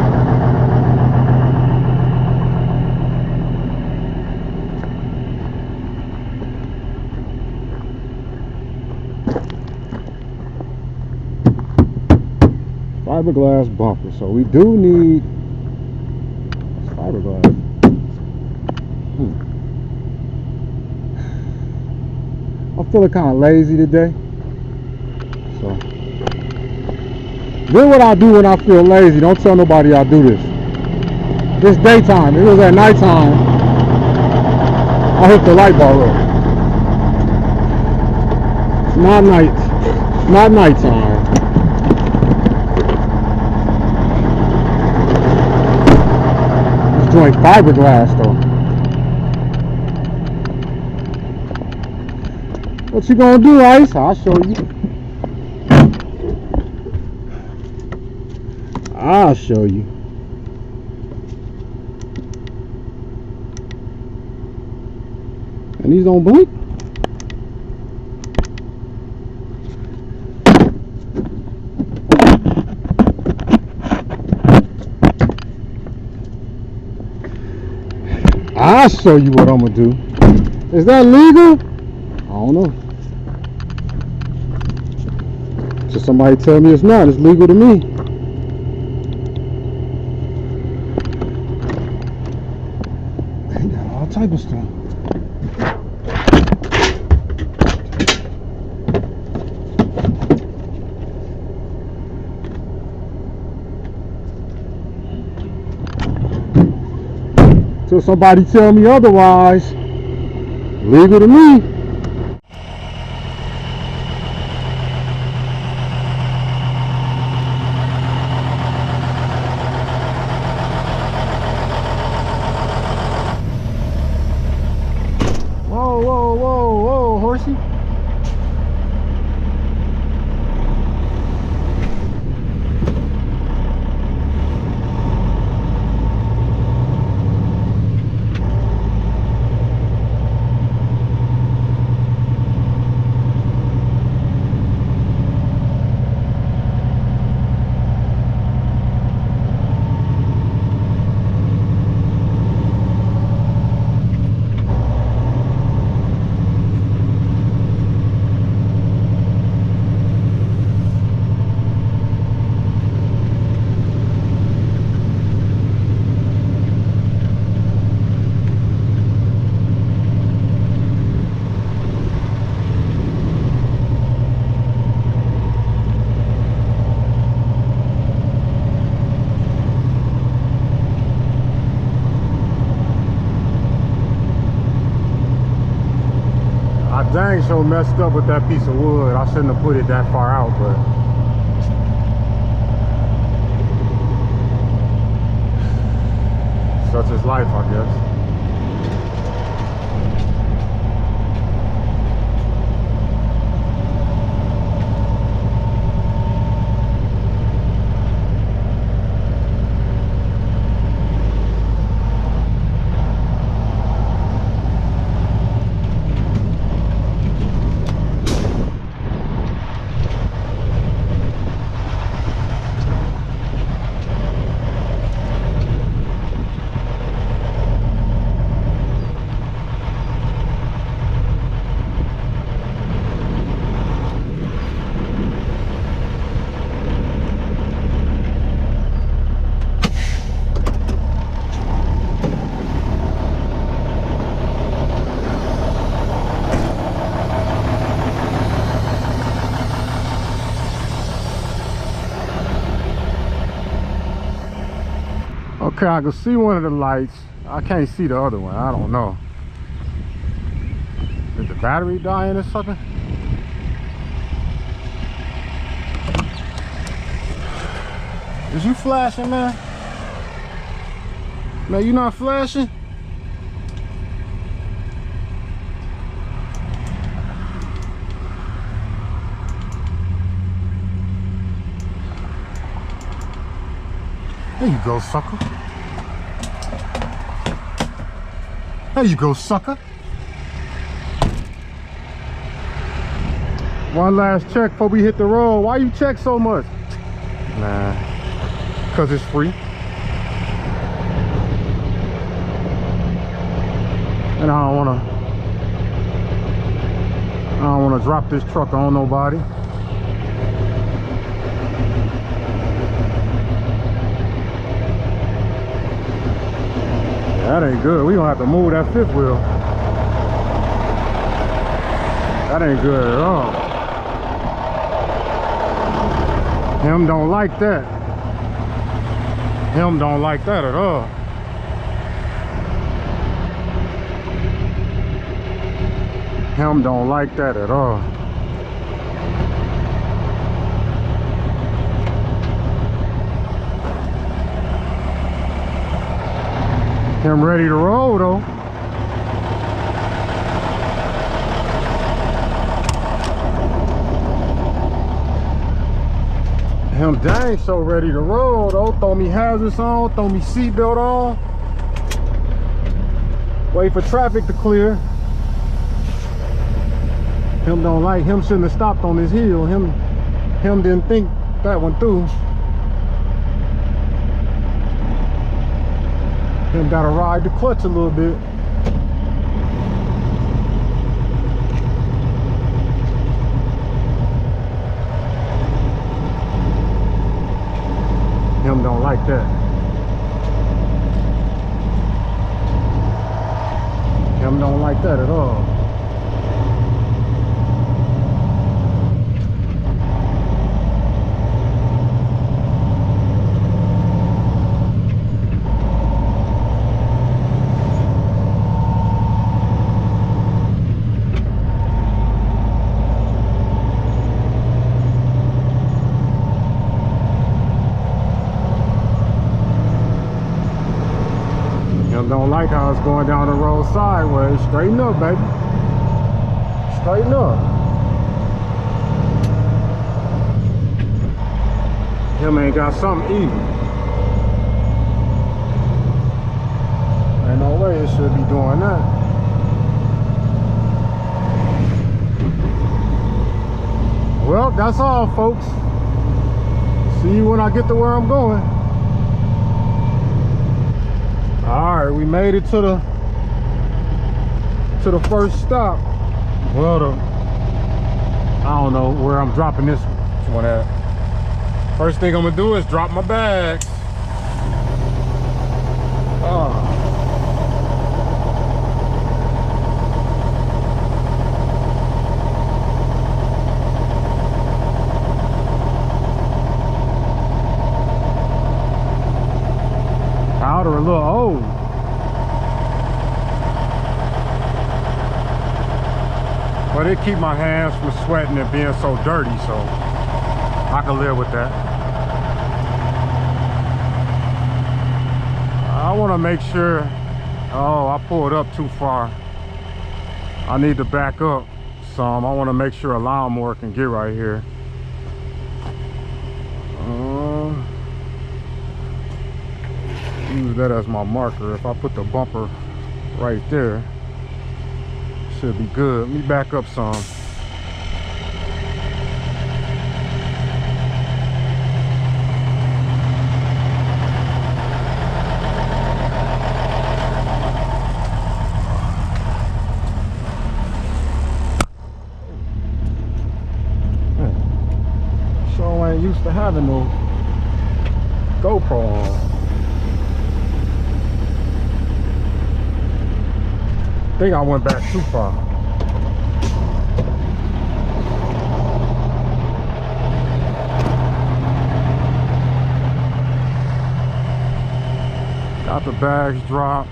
B: Fiberglass bumper, so we do need fiberglass. I'm feeling kind of lazy today, so then what I do when I feel lazy, don't tell nobody I do this. It's daytime. It was at nighttime, I hook the light bar up. It's not nighttime. Joint fiberglass though. What you gonna do, Ice? I'll show you. I'll show you. And these don't blink. I'll show you what I'm gonna do. Is that legal? I don't know. Just somebody tell me it's not. It's legal to me. They got all type of stuff. Till somebody tell me otherwise. Legal to me. Whoa, whoa, whoa, whoa, horsey. I dang sure messed up with that piece of wood. I shouldn't have put it that far out, but such is life, I guess.
A: Okay, I can see one of the lights. I can't see the other one. I don't know. Did the battery die in this sucker? Is you flashing, man? Man, you not flashing? There you go, sucker. There you go, sucker. One last check before we hit the road. Why you check so much? Nah, cause it's free. And I don't wanna drop this truck on nobody. That ain't good. We gonna have to move that fifth wheel. That ain't good at all. Him don't like that. Him don't like that at all. Him don't like that at all. Him ready to roll though. Him dang so ready to roll though. Throw me hazards on, throw me seatbelt on. Wait for traffic to clear. Him don't like, him shouldn't have stopped on his heel. Him didn't think that one through. Him gotta ride the clutch a little bit. Him don't like that. Him don't like that at all. Don't like how it's going down the road sideways. Straighten up, baby. Straighten up. Him ain't got something even. Ain't no way it should be doing that. Well, that's all, folks. See you when I get to where I'm going. All right, we made it to the first stop. Well, I don't know where I'm dropping this one at. First thing I'm gonna do is drop my bags. Powder a little old. But it keep my hands from sweating and being so dirty, so I can live with that. I want to make sure, oh, I pulled up too far. I need to back up some. I want to make sure a lawnmower can get right here. Use that as my marker. If I put the bumper right there, should be good. Let me back up some. Sure ain't used to having no GoPro on. I think I went back too far. Got the bags dropped.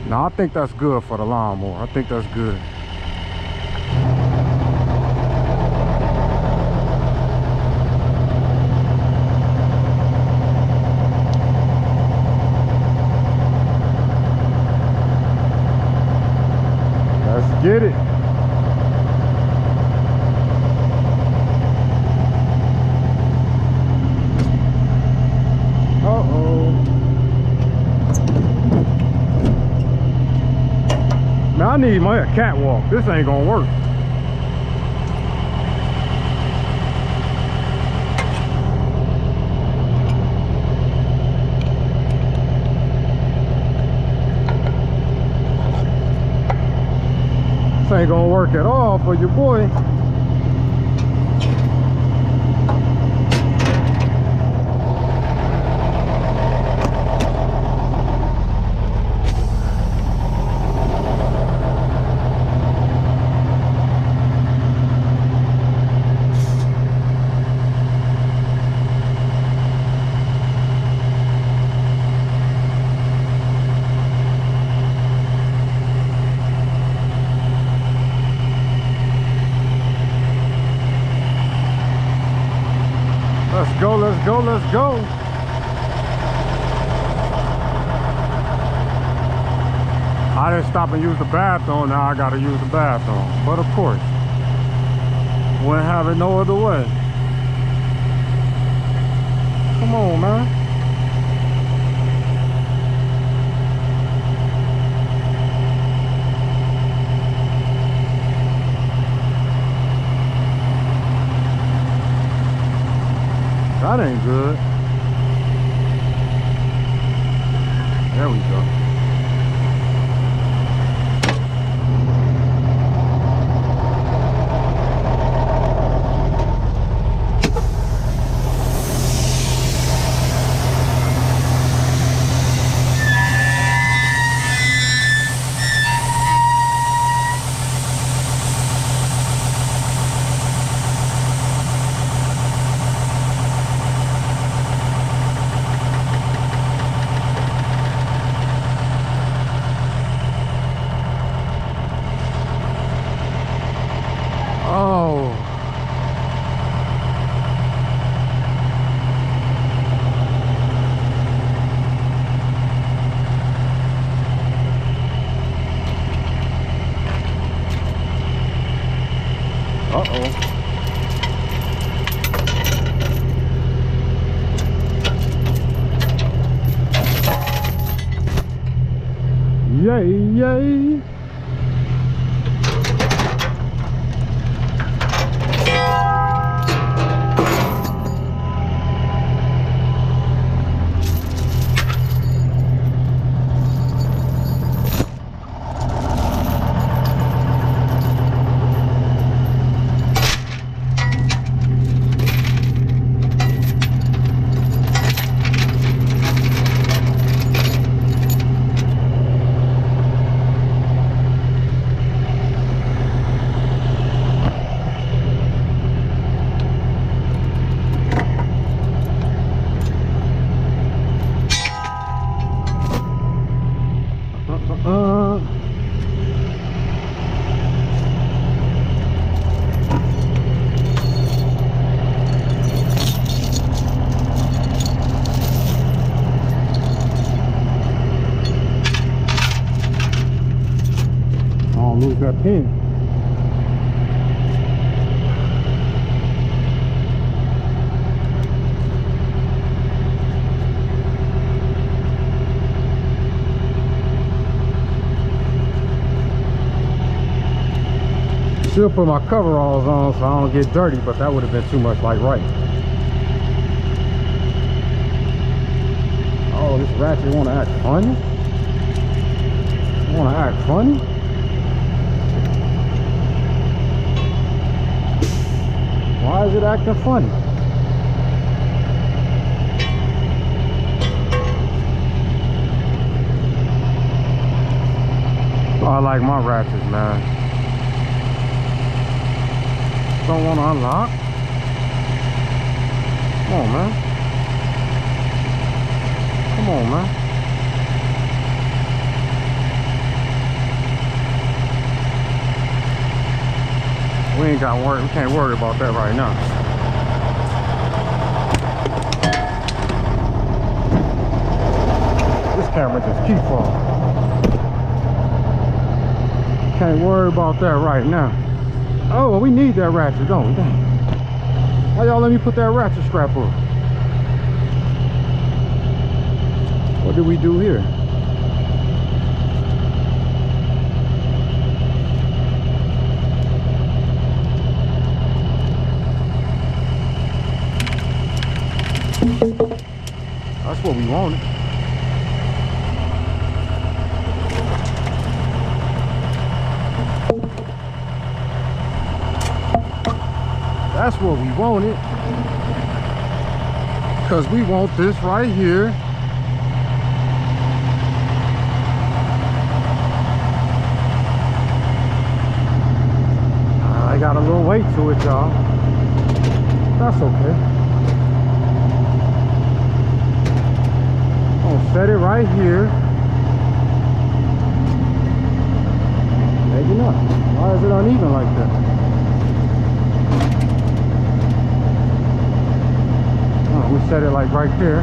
A: Now I think that's good for the lawnmower. I think that's good. Let's get it. Man, I need my catwalk. This ain't gonna work. This ain't gonna work at all for your boy. Let's go, let's go, let's go. I didn't stop and use the bathroom, now I gotta use the bathroom. But of course, wouldn't have it no other way. Come on, man. That ain't good. There we go. Oh. Uh-oh. Yay, yay. Lose that pin. Should put my coveralls on so I don't get dirty, but that would have been too much like right. Oh, this ratchet wanna act funny? Wanna act funny? Why is it acting funny? Oh, I like my ratchets, man. Don't want to unlock? Come on, man. Come on, man. We ain't got worry. We can't worry about that right now. This camera just keep falling. Can't worry about that right now. Oh, well, we need that ratchet, don't we? Dang. Why y'all let me put that ratchet strap up? What did we do here? That's what we wanted. That's what we wanted. Because we want this right here. I got a little weight to it, y'all. That's okay. I'll set it right here. Maybe not. Why is it uneven like that? We set it like right there.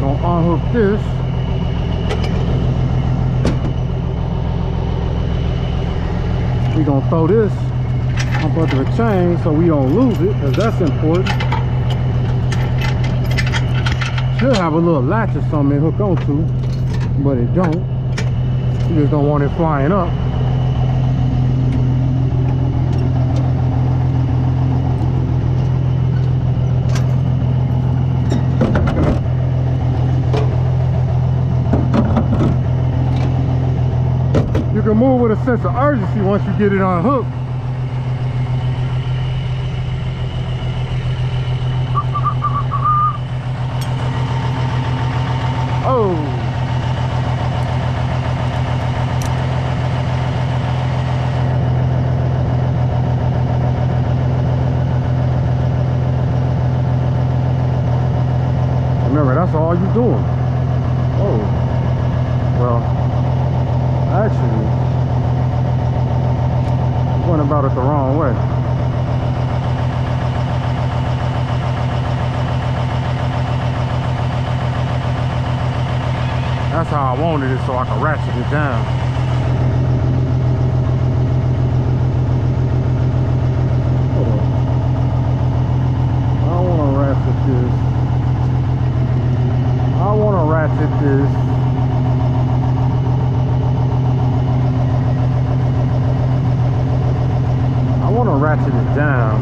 A: Gonna unhook this. We gonna throw this up under the chain so we don't lose it, because that's important. Should have a little latch or something to hook onto, but it don't. You just don't want it flying up. You can move with a sense of urgency once you get it unhooked. Oh. Remember, that's all you doing. Oh. Well, actually, I went about it the wrong way. That's how I wanted it, so I can ratchet it down. Hold on. I want to ratchet this. I want to ratchet this. I want to ratchet it down.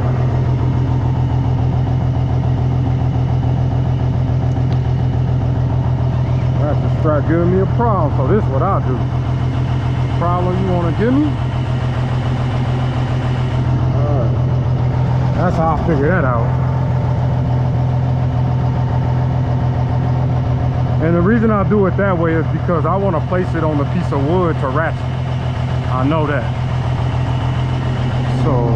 A: Ratchet strap giving me a problem, so this is what I'll do. Problem you want to give me? Alright. That's how I figure that out. And the reason I do it that way is because I want to place it on the piece of wood to ratchet. I know that. So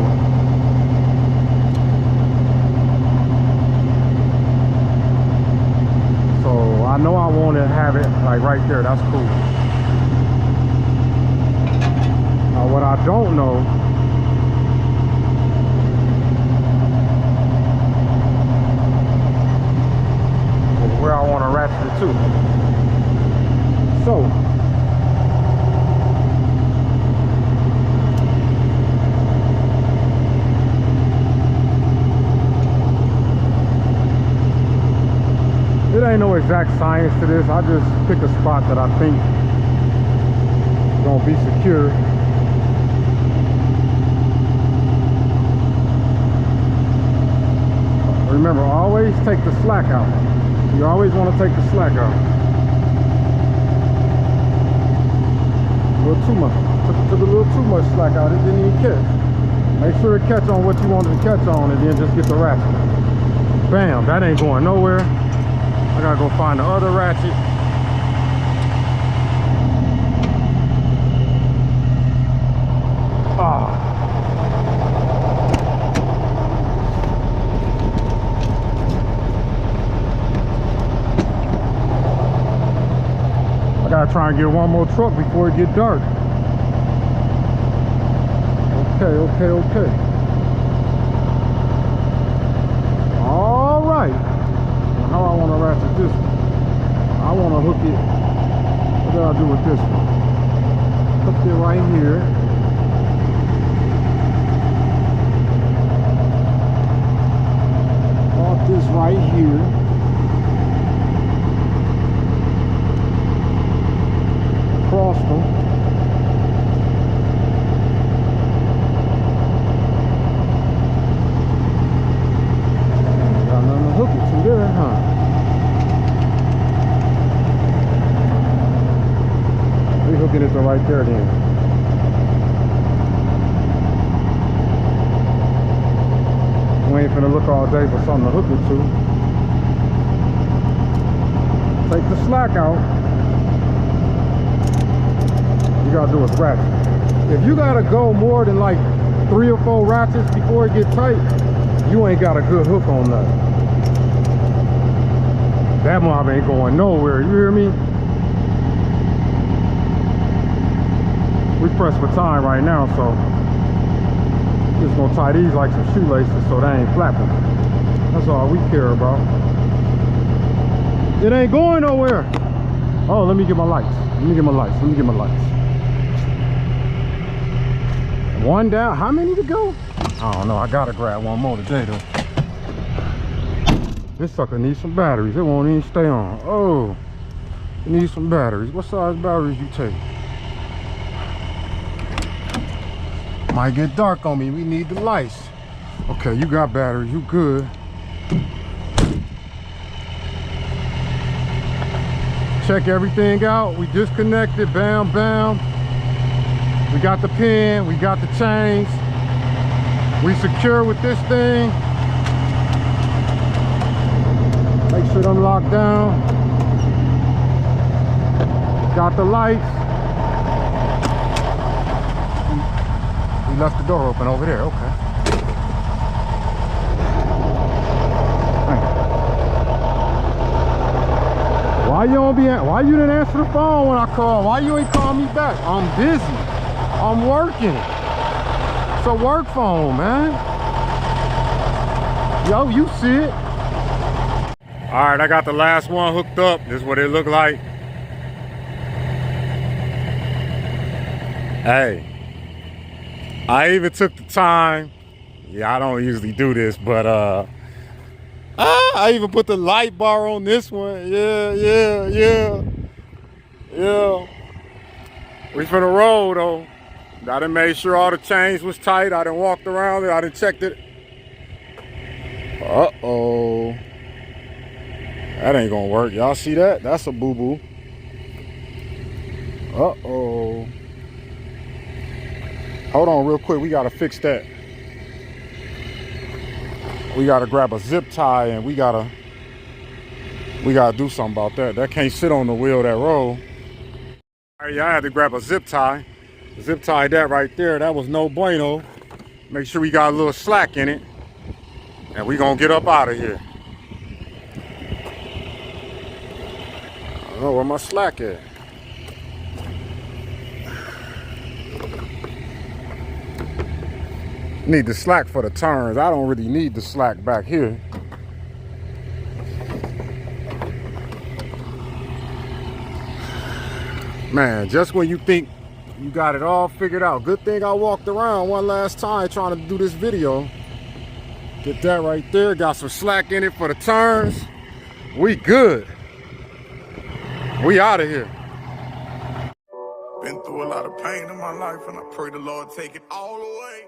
A: I know I want to have it like right there. That's cool. Now what I don't know is where I want to ratchet it to. So it ain't no exact science to this. I just pick a spot that I think is gonna be secure. Remember, always take the slack out. You always want to take the slack out. A little too much. Took a little too much slack out. It didn't even catch. Make sure it catch on what you wanted to catch on, and then just get the ratchet. Bam, that ain't going nowhere. I gotta go find the other ratchet. Ah. gotta try and get one more truck before it get dark. Okay. All right. Now how I want to ratchet this one? I want to hook it. What do I do with this one? Hook it right here. Off this right here. Cross them. Got nothing to hook it to there, huh? We hooking it to right there then. We ain't finna look all day for something to hook it to. Take the slack out. You gotta do is ratchet. If you gotta go more than like 3 or 4 ratchets before it get tight, you ain't got a good hook on that. That mob ain't going nowhere, you hear me? We pressed for time right now, so just gonna tie these like some shoelaces so they ain't flapping. That's all we care about. It ain't going nowhere. Oh, let me get my lights. One down. How many to go? I don't know. I gotta grab one more today though. This sucker needs some batteries. It won't even stay on. Oh, it needs some batteries. What size batteries you take? Might get dark on me. We need the lights. Okay, you got batteries. You good. Check everything out. We disconnected. Bam, bam. We got the pin. We got the chains. We secure with this thing. Make sure them locked down. Got the lights. We left the door open over there. Okay. Why you didn't answer the phone when I called? Why you ain't call me back? I'm busy. I'm working. It's a work phone, man. Yo, you see it. All right, I got the last one hooked up. This is what it looked like. Hey, I even took the time. Yeah, I don't usually do this, but I even put the light bar on this one. Yeah. We finna roll though. I done made sure all the chains was tight. I done walked around it. I done checked it. Uh-oh. That ain't gonna work. Y'all see that? That's a boo-boo. Uh-oh. Hold on real quick. We gotta fix that. We gotta grab a zip tie and we gotta do something about that. That can't sit on the wheel that roll. All right, yeah, I had to grab a zip tie. Zip tie that right there. That was no bueno. Make sure we got a little slack in it. And we gonna get up out of here. I don't know where my slack at. Need the slack for the turns. I don't really need the slack back here. Man, just when you think you got it all figured out. Good thing I walked around one last time trying to do this video. Get that right there. Got some slack in it for the turns. We good. We out of here.
C: Been through a lot of pain in my life and I pray the Lord take it all away.